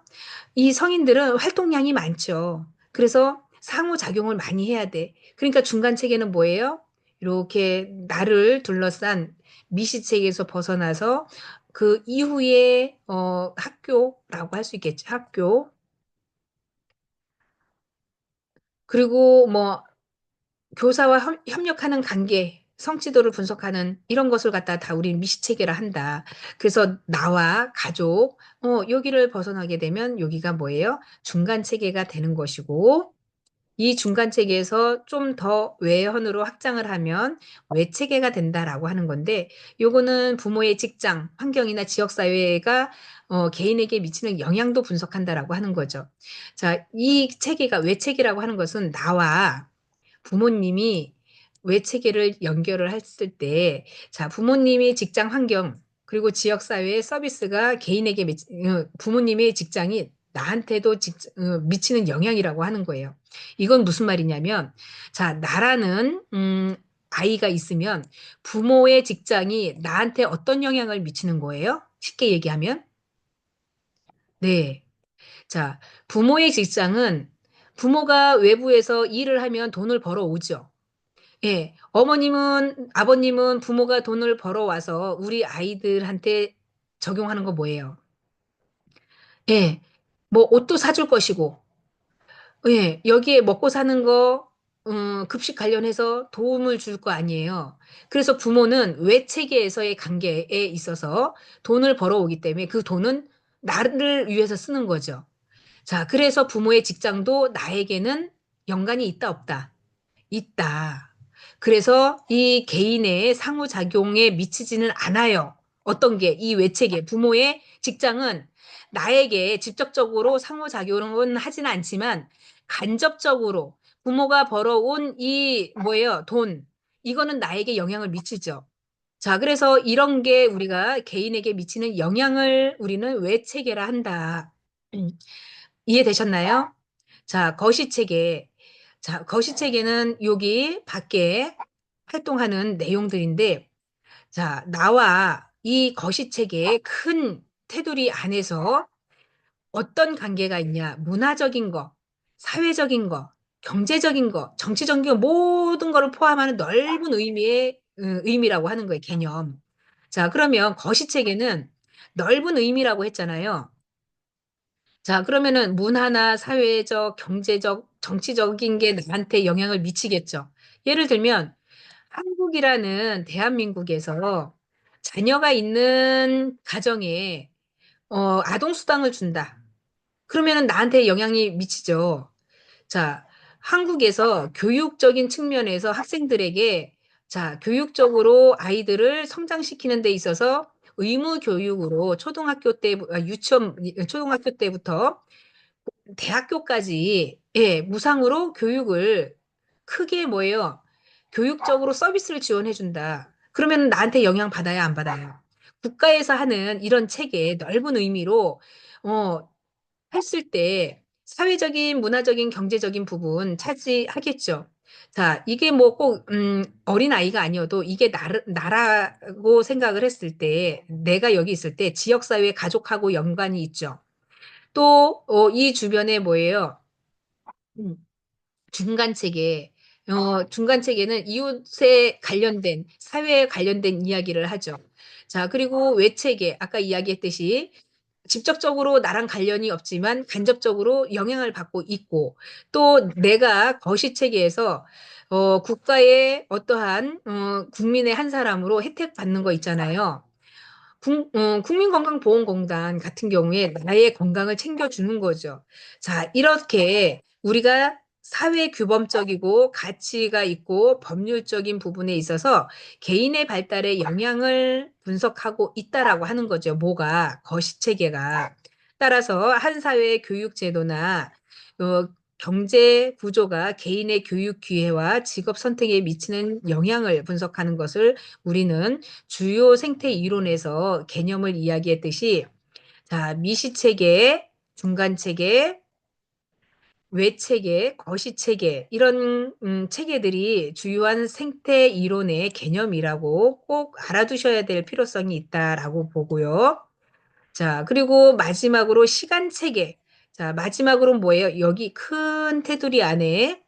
이 성인들은 활동량이 많죠. 그래서 상호작용을 많이 해야 돼. 그러니까 중간 체계는 뭐예요? 이렇게 나를 둘러싼 미시체계에서 벗어나서 그 이후에 학교라고 할 수 있겠죠. 학교. 그리고 뭐 교사와 협력하는 관계, 성취도를 분석하는 이런 것을 갖다 다 우리 미시체계라 한다. 그래서 나와 가족, 여기를 벗어나게 되면 여기가 뭐예요? 중간 체계가 되는 것이고, 이 중간 체계에서 좀 더 외현으로 확장을 하면 외체계가 된다라고 하는 건데, 요거는 부모의 직장, 환경이나 지역 사회가 개인에게 미치는 영향도 분석한다라고 하는 거죠. 자, 이 체계가 외체계라고 하는 것은 나와 부모님이 외체계를 연결을 했을 때, 자, 부모님의 직장 환경, 그리고 지역사회의 서비스가 개인에게 부모님의 직장이 나한테도 미치는 영향이라고 하는 거예요. 이건 무슨 말이냐면, 자, 나라는, 아이가 있으면 부모의 직장이 나한테 어떤 영향을 미치는 거예요? 쉽게 얘기하면? 네. 자, 부모의 직장은 부모가 외부에서 일을 하면 돈을 벌어오죠. 예. 아버님은 부모가 돈을 벌어와서 우리 아이들한테 적용하는 거 뭐예요? 예. 뭐 옷도 사줄 것이고, 예. 여기에 먹고 사는 거, 급식 관련해서 도움을 줄 거 아니에요. 그래서 부모는 외체계에서의 관계에 있어서 돈을 벌어오기 때문에 그 돈은 나를 위해서 쓰는 거죠. 자, 그래서 부모의 직장도 나에게는 연관이 있다, 없다? 있다. 그래서 이 개인의 상호작용에 미치지는 않아요. 어떤 게, 이 외체계, 부모의 직장은 나에게 직접적으로 상호작용은 하지는 않지만 간접적으로 부모가 벌어온 이 뭐예요? 돈. 이거는 나에게 영향을 미치죠. 자, 그래서 이런 게 우리가 개인에게 미치는 영향을 우리는 외체계라 한다. 음, 이해되셨나요? 자, 거시체계. 자, 거시체계는 여기 밖에 활동하는 내용들인데, 자, 나와 이 거시체계의 큰 테두리 안에서 어떤 관계가 있냐? 문화적인 거, 사회적인 거, 경제적인 거, 정치적인 거 모든 거를 포함하는 넓은 의미라고 하는 거예요, 개념. 자, 그러면 거시체계는 넓은 의미라고 했잖아요. 자, 그러면은 문화나 사회적, 경제적, 정치적인 게 나한테 영향을 미치겠죠. 예를 들면 한국이라는 대한민국에서 자녀가 있는 가정에 아동수당을 준다. 그러면은 나한테 영향이 미치죠. 자, 한국에서 교육적인 측면에서 학생들에게 자, 교육적으로 아이들을 성장시키는 데 있어서 의무 교육으로 초등학교 때부터 대학교까지 예, 무상으로 교육을 크게 뭐예요? 교육적으로 서비스를 지원해 준다. 그러면 나한테 영향 받아야 안 받아요? 국가에서 하는 이런 체계 넓은 의미로 어, 했을 때 사회적인, 문화적인, 경제적인 부분 차지하겠죠. 자, 이게 뭐 꼭, 어린 아이가 아니어도 이게 나라고 생각을 했을 때, 내가 여기 있을 때 지역사회 가족하고 연관이 있죠. 또, 이 주변에 뭐예요? 음, 중간 체계. 중간 체계는 이웃에 관련된, 사회에 관련된 이야기를 하죠. 자, 그리고 외체계. 아까 이야기했듯이 직접적으로 나랑 관련이 없지만 간접적으로 영향을 받고 있고 또 내가 거시체계에서 국가의 어떠한 국민의 한 사람으로 혜택 받는 거 있잖아요. 국민건강보험공단 같은 경우에 나의 건강을 챙겨주는 거죠. 자, 이렇게 우리가 사회 규범적이고 가치가 있고 법률적인 부분에 있어서 개인의 발달에 영향을 분석하고 있다라고 하는 거죠. 뭐가? 거시체계가. 따라서 한 사회의 교육 제도나 경제 구조가 개인의 교육 기회와 직업 선택에 미치는 영향을 분석하는 것을 우리는 주요 생태 이론에서 개념을 이야기했듯이 자, 미시체계, 중간체계, 외체계, 거시체계 이런 체계들이 주요한 생태 이론의 개념이라고 꼭 알아두셔야 될 필요성이 있다라고 보고요. 자, 그리고 마지막으로 시간체계. 자, 마지막으로 뭐예요? 여기 큰 테두리 안에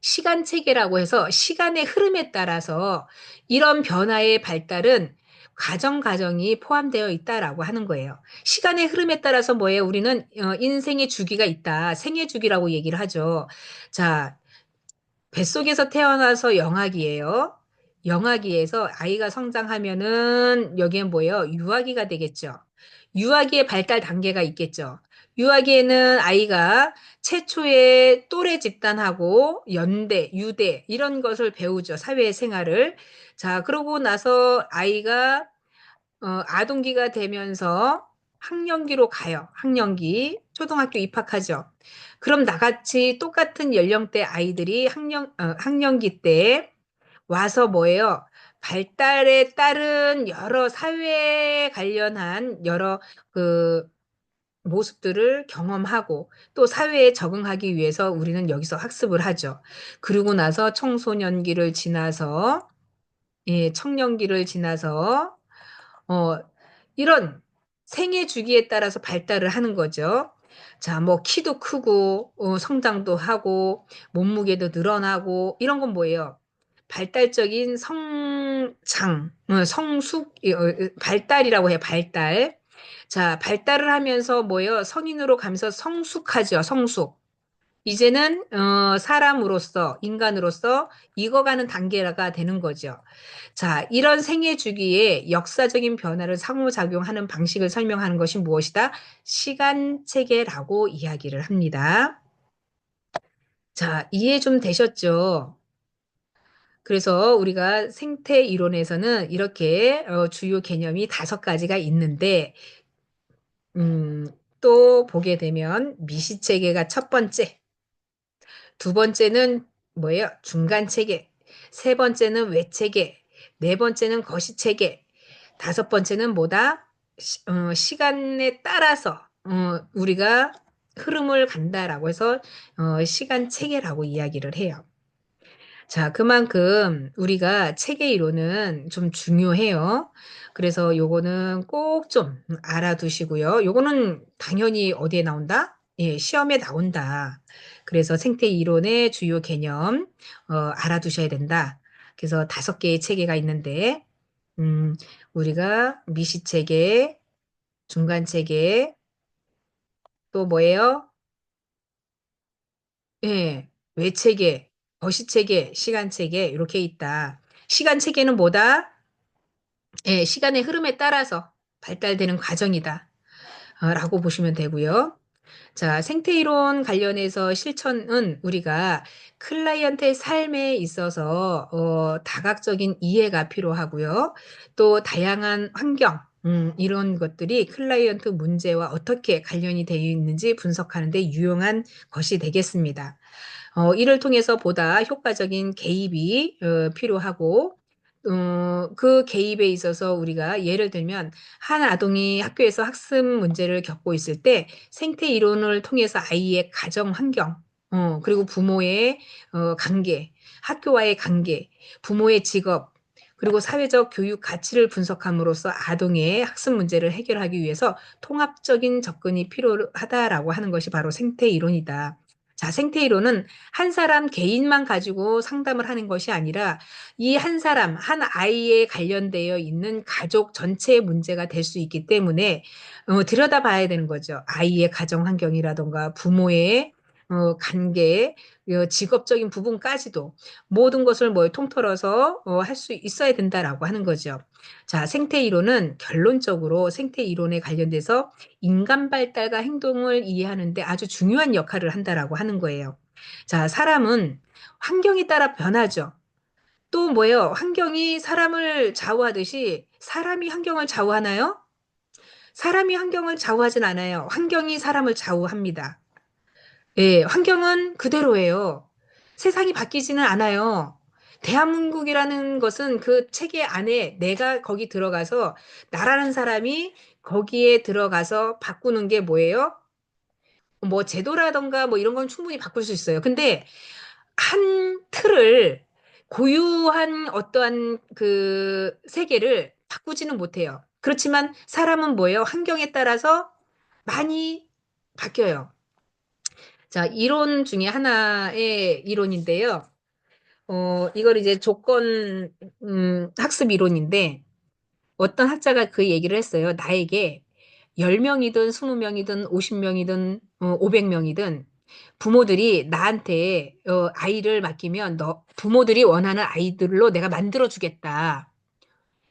시간 체계라고 해서 시간의 흐름에 따라서 이런 변화의 발달은 과정이 포함되어 있다라고 하는 거예요. 시간의 흐름에 따라서 뭐예요? 우리는 인생의 주기가 있다. 생애 주기라고 얘기를 하죠. 자, 뱃속에서 태어나서 영아기예요. 영아기에서 아이가 성장하면은 여기엔 뭐예요? 유아기가 되겠죠. 유아기의 발달 단계가 있겠죠. 유아기에는 아이가 최초의 또래 집단하고 연대, 유대 이런 것을 배우죠. 사회생활을. 자, 그러고 나서 아이가 아동기가 되면서 학령기로 가요. 학령기. 초등학교 입학하죠. 그럼 나같이 똑같은 연령대 아이들이 학령기 때 와서 뭐예요? 발달에 따른 여러 사회에 관련한 여러 그 모습들을 경험하고 또 사회에 적응하기 위해서 우리는 여기서 학습을 하죠. 그러고 나서 청소년기를 지나서 예, 청년기를 지나서 어, 이런 생애 주기에 따라서 발달을 하는 거죠. 자, 뭐 키도 크고 성장도 하고 몸무게도 늘어나고 이런 건 뭐예요? 발달적인 성장, 성숙, 발달이라고 해요. 발달. 자, 발달을 하면서 뭐예요? 성인으로 가면서 성숙하죠. 성숙. 이제는 사람으로서 인간으로서 익어가는 단계가 되는 거죠. 자, 이런 생애 주기에 역사적인 변화를 상호작용하는 방식을 설명하는 것이 무엇이다? 시간 체계라고 이야기를 합니다. 자, 이해 좀 되셨죠? 그래서 우리가 생태 이론에서는 이렇게 주요 개념이 5가지가 있는데, 음, 또 보게 되면 미시 체계가 첫 번째, 두 번째는 뭐예요? 중간 체계. 세 번째는 외 체계. 네 번째는 거시 체계. 다섯 번째는 뭐다? 시간에 따라서 우리가 흐름을 간다라고 해서 시간 체계라고 이야기를 해요. 자, 그만큼 우리가 체계 이론은 좀 중요해요. 그래서 요거는 꼭 좀 알아두시고요. 요거는 당연히 어디에 나온다? 예, 시험에 나온다. 그래서 생태 이론의 주요 개념 알아두셔야 된다. 그래서 5개의 체계가 있는데 음, 우리가 미시 체계, 중간 체계, 또 뭐예요? 예, 외 체계, 거시 체계, 시간 체계 이렇게 있다. 시간 체계는 뭐다? 예, 시간의 흐름에 따라서 발달되는 과정이다. 라고 보시면 되고요. 자, 생태이론 관련해서 실천은 우리가 클라이언트의 삶에 있어서 다각적인 이해가 필요하고요. 또 다양한 환경, 이런 것들이 클라이언트 문제와 어떻게 관련이 되어 있는지 분석하는 데 유용한 것이 되겠습니다. 이를 통해서 보다 효과적인 개입이 필요하고 그 개입에 있어서 우리가 예를 들면 한 아동이 학교에서 학습 문제를 겪고 있을 때 생태 이론을 통해서 아이의 가정 환경, 그리고 부모의 관계, 학교와의 관계, 부모의 직업, 그리고 사회적 교육 가치를 분석함으로써 아동의 학습 문제를 해결하기 위해서 통합적인 접근이 필요하다라고 하는 것이 바로 생태 이론이다. 자, 생태 이론은 한 사람 개인만 가지고 상담을 하는 것이 아니라 이 한 사람, 한 아이에 관련되어 있는 가족 전체의 문제가 될 수 있기 때문에 들여다봐야 되는 거죠. 아이의 가정 환경이라던가 부모의 관계, 직업적인 부분까지도 모든 것을 뭐 통틀어서 할 수 있어야 된다라고 하는 거죠. 자, 생태 이론은 결론적으로 생태 이론에 관련돼서 인간 발달과 행동을 이해하는 데 아주 중요한 역할을 한다라고 하는 거예요. 자, 사람은 환경에 따라 변하죠. 또 뭐예요? 환경이 사람을 좌우하듯이 사람이 환경을 좌우하나요? 사람이 환경을 좌우하진 않아요. 환경이 사람을 좌우합니다. 예, 환경은 그대로예요. 세상이 바뀌지는 않아요. 대한민국이라는 것은 그 체계 안에 내가 거기 들어가서 나라는 사람이 거기에 들어가서 바꾸는 게 뭐예요? 뭐 제도라던가 뭐 이런 건 충분히 바꿀 수 있어요. 근데 한 틀을 고유한 어떠한 그 세계를 바꾸지는 못해요. 그렇지만 사람은 뭐예요? 환경에 따라서 많이 바뀌어요. 자, 이론 중에 하나의 이론인데요. 이걸 이제 조건, 학습 이론인데, 어떤 학자가 그 얘기를 했어요. 나에게 10명이든 20명이든 50명이든 500명이든 부모들이 나한테 아이를 맡기면 부모들이 원하는 아이들로 내가 만들어 주겠다.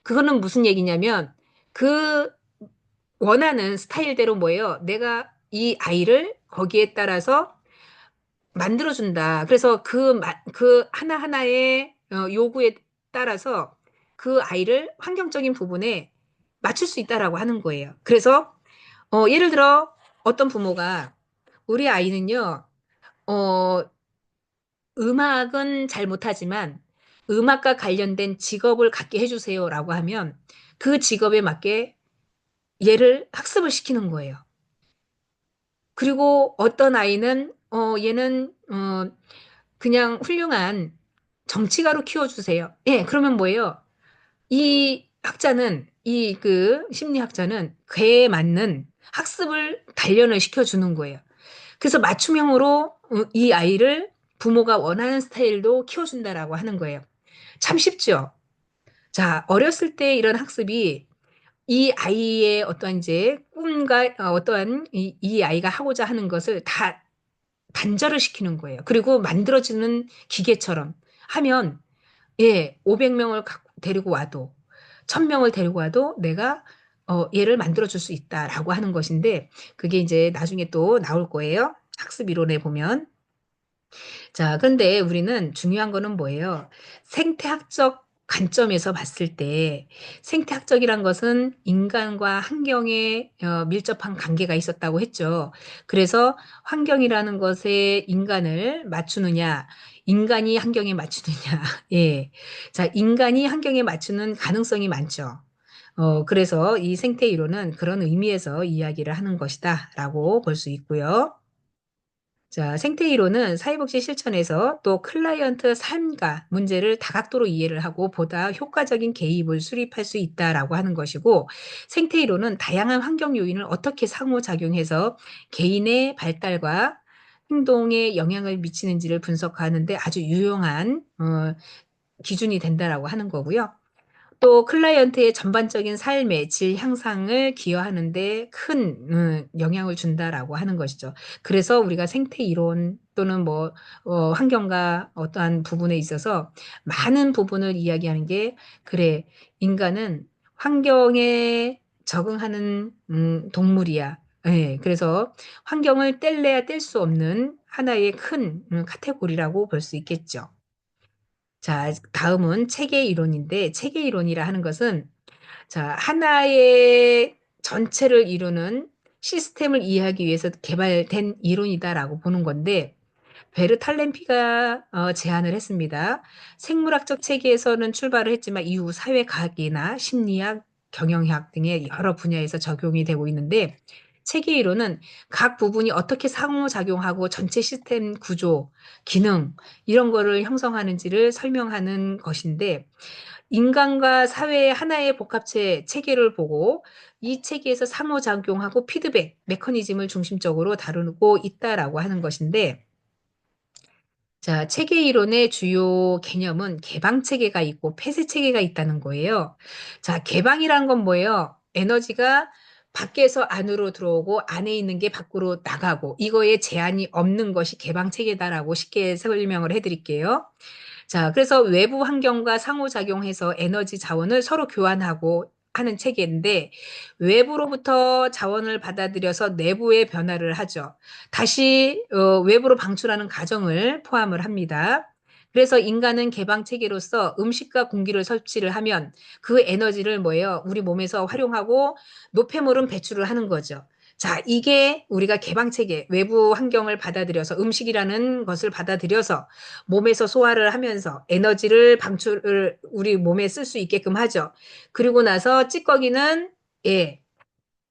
그거는 무슨 얘기냐면 그 원하는 스타일대로 뭐예요? 내가 이 아이를 거기에 따라서 만들어준다. 그래서 그 하나하나의 요구에 따라서 그 아이를 환경적인 부분에 맞출 수 있다라고 하는 거예요. 그래서, 예를 들어 어떤 부모가 우리 아이는요, 어, 음악은 잘 못하지만 음악과 관련된 직업을 갖게 해주세요라고 하면 그 직업에 맞게 얘를 학습을 시키는 거예요. 그리고 어떤 아이는, 얘는, 그냥 훌륭한 정치가로 키워주세요. 예, 그러면 뭐예요? 이 학자는 이 그 심리학자는 그에 맞는 학습을 단련을 시켜주는 거예요. 그래서 맞춤형으로 이 아이를 부모가 원하는 스타일로 키워준다라고 하는 거예요. 참 쉽죠? 자, 어렸을 때 이런 학습이 이 아이의 어떠한 이제 꿈과 어떠한 이 아이가 하고자 하는 것을 다 단절을 시키는 거예요. 그리고 만들어지는 기계처럼 하면, 예, 500명을 데리고 와도, 1000명을 데리고 와도 내가 얘를 만들어줄 수 있다라고 하는 것인데, 그게 이제 나중에 또 나올 거예요. 학습 이론에 보면. 자, 그런데 우리는 중요한 거는 뭐예요? 생태학적 관점에서 봤을 때 생태학적이란 것은 인간과 환경에 밀접한 관계가 있었다고 했죠. 그래서 환경이라는 것에 인간을 맞추느냐, 인간이 환경에 맞추느냐. 예. 자, 인간이 환경에 맞추는 가능성이 많죠. 그래서 이 생태 이론은 그런 의미에서 이야기를 하는 것이다라고 볼 수 있고요. 자, 생태 이론은 사회복지 실천에서 또 클라이언트 삶과 문제를 다각도로 이해를 하고 보다 효과적인 개입을 수립할 수 있다라고 하는 것이고, 생태 이론은 다양한 환경 요인을 어떻게 상호작용해서 개인의 발달과 행동에 영향을 미치는지를 분석하는데 아주 유용한 기준이 된다라고 하는 거고요. 또 클라이언트의 전반적인 삶의 질 향상을 기여하는 데 큰 영향을 준다라고 하는 것이죠. 그래서 우리가 생태 이론 또는 뭐 환경과 어떠한 부분에 있어서 많은 부분을 이야기하는 게, 그래, 인간은 환경에 적응하는 동물이야. 예, 그래서 환경을 뗄래야 뗄 수 없는 하나의 큰 카테고리라고 볼 수 있겠죠. 자, 다음은 체계 이론인데, 체계 이론이라 하는 것은 자, 하나의 전체를 이루는 시스템을 이해하기 위해서 개발된 이론이다라고 보는 건데, 베르탈렘피가 제안을 했습니다. 생물학적 체계에서는 출발을 했지만 이후 사회과학이나 심리학, 경영학 등의 여러 분야에서 적용이 되고 있는데, 체계 이론은 각 부분이 어떻게 상호작용하고 전체 시스템 구조, 기능 이런 거를 형성하는지를 설명하는 것인데, 인간과 사회의 하나의 복합체 체계를 보고 이 체계에서 상호작용하고 피드백 메커니즘을 중심적으로 다루고 있다라고 하는 것인데, 자, 체계 이론의 주요 개념은 개방 체계가 있고 폐쇄 체계가 있다는 거예요. 자, 개방이란 건 뭐예요? 에너지가 밖에서 안으로 들어오고 안에 있는 게 밖으로 나가고 이거에 제한이 없는 것이 개방 체계다라고 쉽게 설명을 해드릴게요. 자, 그래서 외부 환경과 상호작용해서 에너지 자원을 서로 교환하고 하는 체계인데, 외부로부터 자원을 받아들여서 내부의 변화를 하죠. 다시 외부로 방출하는 과정을 포함을 합니다. 그래서 인간은 개방 체계로서 음식과 공기를 섭취를 하면 그 에너지를 뭐예요? 우리 몸에서 활용하고 노폐물은 배출을 하는 거죠. 자, 이게 우리가 개방 체계, 외부 환경을 받아들여서 음식이라는 것을 받아들여서 몸에서 소화를 하면서 에너지를 방출을 우리 몸에 쓸 수 있게끔 하죠. 그리고 나서 찌꺼기는 예,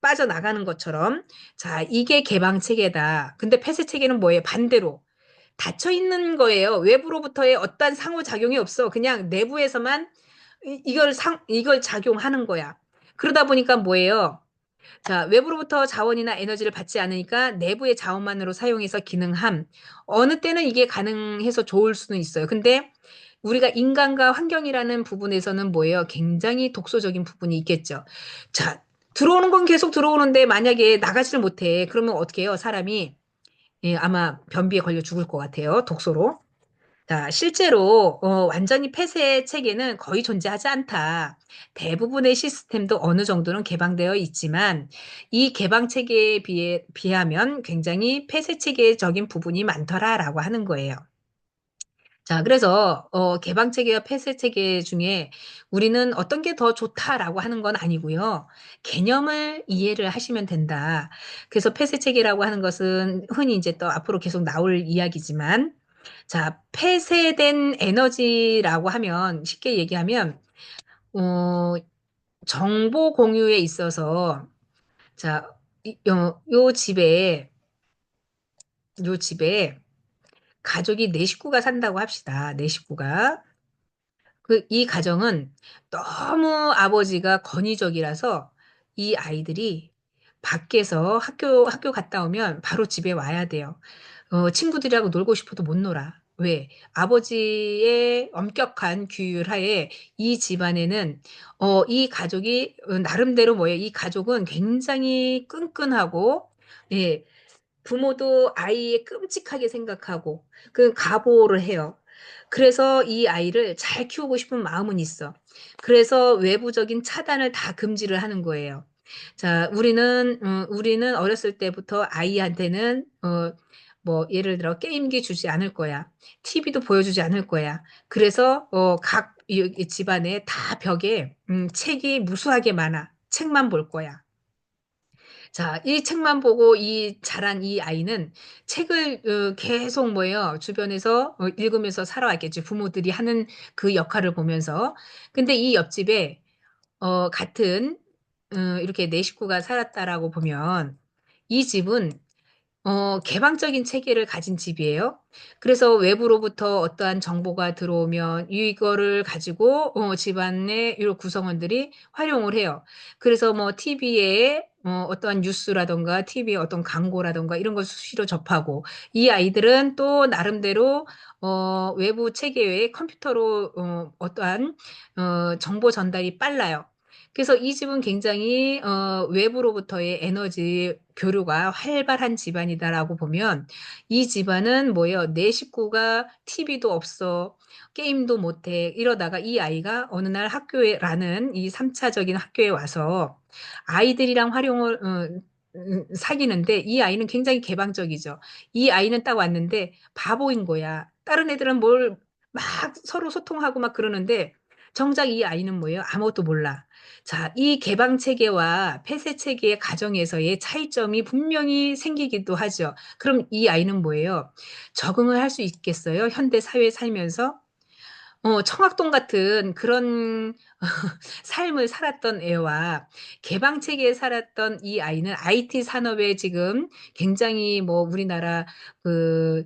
빠져나가는 것처럼. 자, 이게 개방 체계다. 근데 폐쇄 체계는 뭐예요? 반대로 닫혀 있는 거예요. 외부로부터의 어떤 상호작용이 없어. 그냥 내부에서만 이걸 작용하는 거야. 그러다 보니까 뭐예요? 자, 외부로부터 자원이나 에너지를 받지 않으니까 내부의 자원만으로 사용해서 기능함. 어느 때는 이게 가능해서 좋을 수는 있어요. 근데 우리가 인간과 환경이라는 부분에서는 뭐예요? 굉장히 독소적인 부분이 있겠죠. 자, 들어오는 건 계속 들어오는데 만약에 나가지를 못해. 그러면 어떻게 해요? 사람이 예, 아마 변비에 걸려 죽을 것 같아요. 독소로. 자, 실제로 완전히 폐쇄 체계는 거의 존재하지 않다. 대부분의 시스템도 어느 정도는 개방되어 있지만 이 개방 체계에 비하면 굉장히 폐쇄 체계적인 부분이 많더라라고 하는 거예요. 자, 그래서 개방 체계와 폐쇄 체계 중에 우리는 어떤 게 더 좋다라고 하는 건 아니고요. 개념을 이해를 하시면 된다. 그래서 폐쇄 체계라고 하는 것은 흔히 이제 또 앞으로 계속 나올 이야기지만, 자, 폐쇄된 에너지라고 하면 쉽게 얘기하면 어, 정보 공유에 있어서 자, 요 집에 가족이 네 식구가 산다고 합시다. 네 식구가. 이 가정은 너무 아버지가 권위적이라서 이 아이들이 밖에서 학교 갔다 오면 바로 집에 와야 돼요. 친구들하고 놀고 싶어도 못 놀아. 왜? 아버지의 엄격한 규율 하에 이 집안에는 이 가족이 나름대로 뭐예요? 이 가족은 굉장히 끈끈하고, 예, 부모도 아이의 끔찍하게 생각하고 가보를 해요. 그래서 이 아이를 잘 키우고 싶은 마음은 있어. 그래서 외부적인 차단을 다 금지를 하는 거예요. 자, 우리는 어렸을 때부터 아이한테는 뭐 예를 들어 게임기 주지 않을 거야. TV도 보여주지 않을 거야. 그래서 각 이 집안에 다 벽에 책이 무수하게 많아. 책만 볼 거야. 자, 이 책만 보고 자란 이 아이는 책을 계속 뭐예요? 주변에서 읽으면서 살아왔겠죠. 부모들이 하는 그 역할을 보면서. 근데 이 옆집에 같은 이렇게 네 식구가 살았다라고 보면 이 집은 개방적인 체계를 가진 집이에요. 그래서 외부로부터 어떠한 정보가 들어오면 이거를 가지고 집안의 이 구성원들이 활용을 해요. 그래서 뭐 TV에 어떠한 뉴스라든가 TV에 어떤 광고라든가 이런 걸 수시로 접하고 이 아이들은 또 나름대로 외부 체계의 컴퓨터로 어떠한 정보 전달이 빨라요. 그래서 이 집은 굉장히 외부로부터의 에너지 교류가 활발한 집안이다라고 보면 이 집안은 뭐예요? 내 식구가 TV도 없어. 게임도 못해. 이러다가 이 아이가 어느 날 학교에라는 이 3차적인 학교에 와서 아이들이랑 사귀는데 이 아이는 굉장히 개방적이죠. 이 아이는 딱 왔는데 바보인 거야. 다른 애들은 뭘 막 서로 소통하고 막 그러는데 정작 이 아이는 뭐예요? 아무것도 몰라. 자, 이 개방 체계와 폐쇄 체계의 가정에서의 차이점이 분명히 생기기도 하죠. 그럼 이 아이는 뭐예요? 적응을 할 수 있겠어요? 현대 사회에 살면서? 청학동 같은 그런 삶을 살았던 애와 개방 체계에 살았던 이 아이는 IT 산업에 지금 굉장히 뭐 우리나라 그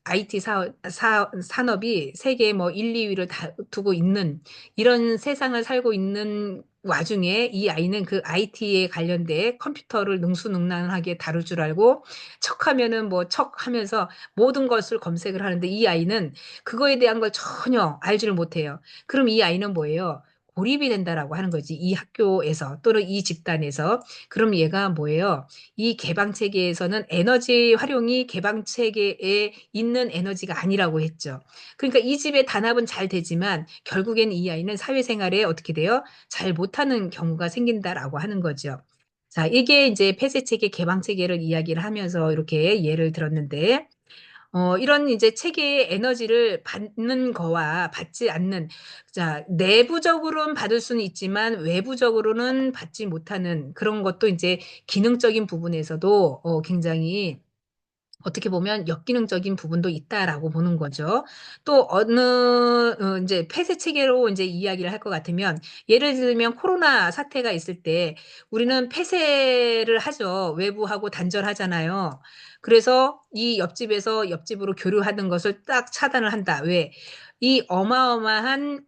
IT 산업이 세계 뭐 1, 2위를 다투고 있는 이런 세상을 살고 있는 와중에 이 아이는 그 IT에 관련돼 컴퓨터를 능수능란하게 다룰 줄 알고 척하면은 뭐 척하면서 모든 것을 검색을 하는데 이 아이는 그거에 대한 걸 전혀 알지를 못해요. 그럼 이 아이는 뭐예요? 고립이 된다라고 하는 거지. 이 학교에서 또는 이 집단에서. 그럼 얘가 뭐예요? 이 개방 체계에서는 에너지 활용이 개방 체계에 있는 에너지가 아니라고 했죠. 그러니까 이 집의 단합은 잘 되지만 결국엔 이 아이는 사회생활에 어떻게 돼요? 잘 못하는 경우가 생긴다라고 하는 거죠. 자, 이게 이제 폐쇄 체계, 개방 체계를 이야기를 하면서 이렇게 예를 들었는데, 이런 이제 체계의 에너지를 받는 거와 받지 않는, 자, 내부적으로는 받을 수는 있지만 외부적으로는 받지 못하는 그런 것도 이제 기능적인 부분에서도 굉장히 어떻게 보면 역기능적인 부분도 있다라고 보는 거죠. 또 이제 폐쇄 체계로 이제 이야기를 할 것 같으면 예를 들면 코로나 사태가 있을 때 우리는 폐쇄를 하죠. 외부하고 단절하잖아요. 그래서 이 옆집에서 옆집으로 교류하는 것을 딱 차단을 한다. 왜? 이 어마어마한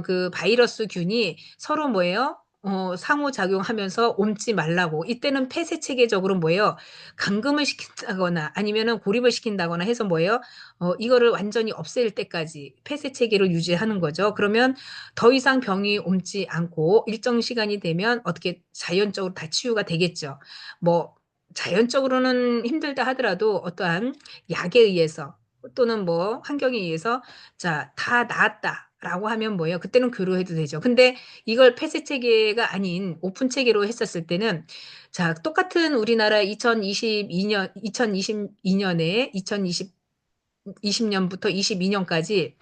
그 바이러스균이 서로 뭐예요? 상호작용하면서 옮지 말라고. 이때는 폐쇄 체계적으로 뭐예요? 감금을 시킨다거나 아니면은 고립을 시킨다거나 해서 뭐예요? 이거를 완전히 없앨 때까지 폐쇄 체계를 유지하는 거죠. 그러면 더 이상 병이 옮지 않고 일정 시간이 되면 어떻게 자연적으로 다 치유가 되겠죠. 뭐 자연적으로는 힘들다 하더라도 어떠한 약에 의해서 또는 뭐 환경에 의해서 자, 다 나았다라고 하면 뭐예요? 그때는 교류해도 되죠. 근데 이걸 폐쇄 체계가 아닌 오픈 체계로 했었을 때는 자, 똑같은 우리나라 2022년에 2020년부터 22년까지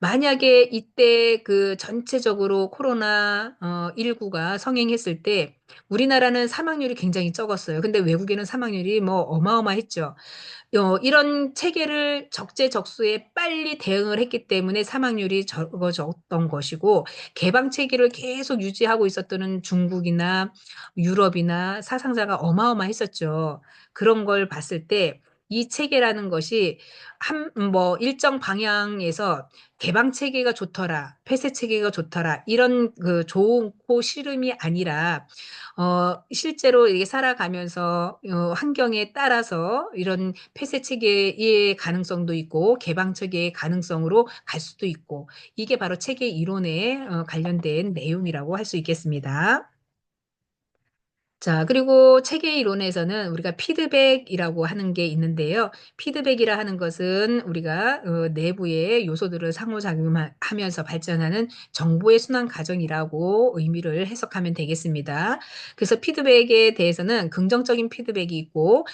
만약에 이때 그 전체적으로 코로나 19가 성행했을 때 우리나라는 사망률이 굉장히 적었어요. 근데 외국에는 사망률이 뭐 어마어마했죠. 이런 체계를 적재적소에 빨리 대응을 했기 때문에 사망률이 적어졌던 것이고 개방 체계를 계속 유지하고 있었던 중국이나 유럽이나 사상자가 어마어마했었죠. 그런 걸 봤을 때 이 체계라는 것이 뭐 일정 방향에서 "개방 체계가 좋더라. 폐쇄 체계가 좋더라." 이런 좋고 싫음이 아니라 실제로 이게 살아가면서 환경에 따라서 이런 폐쇄 체계의 가능성도 있고 개방 체계의 가능성으로 갈 수도 있고, 이게 바로 체계 이론에 관련된 내용이라고 할 수 있겠습니다. 자, 그리고 체계 이론에서는 우리가 피드백이라고 하는 게 있는데요. 피드백이라 하는 것은 우리가 내부의 요소들을 상호작용하면서 발전하는 정보의 순환 과정이라고 의미를 해석하면 되겠습니다. 그래서 피드백에 대해서는 긍정적인 피드백이 있고,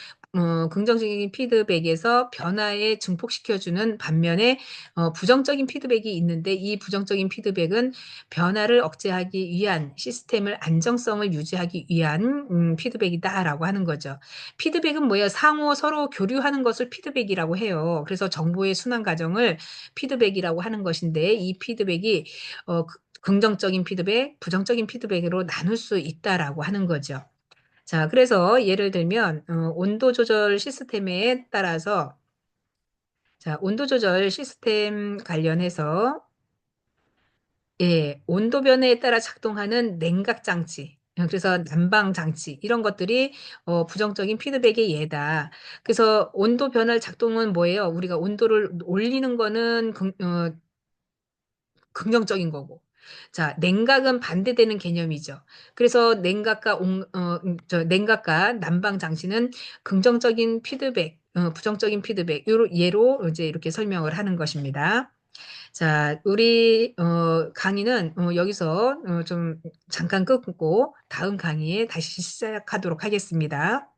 긍정적인 피드백에서 변화에 증폭시켜 주는 반면에 부정적인 피드백이 있는데, 이 부정적인 피드백은 변화를 억제하기 위한 시스템을 안정성을 유지하기 위한 피드백이다라고 하는 거죠. 피드백은 뭐예요? 상호 서로 교류하는 것을 피드백이라고 해요. 그래서 정보의 순환 과정을 피드백이라고 하는 것인데, 이 피드백이 긍정적인 피드백, 부정적인 피드백으로 나눌 수 있다라고 하는 거죠. 자, 그래서 예를 들면 온도 조절 시스템에 따라서, 자, 온도 조절 시스템 관련해서, 예. 온도 변화에 따라 작동하는 냉각 장치, 그래서 난방 장치, 이런 것들이 부정적인 피드백의 예다. 그래서 온도 변화 작동은 뭐예요? 우리가 온도를 올리는 거는 긍정적인 거고, 자, 냉각은 반대되는 개념이죠. 그래서 냉각과 난방 장치는 긍정적인 피드백, 부정적인 피드백, 요로 예로 이제 이렇게 설명을 하는 것입니다. 자, 우리 강의는 여기서 좀 잠깐 끊고 다음 강의에 다시 시작하도록 하겠습니다.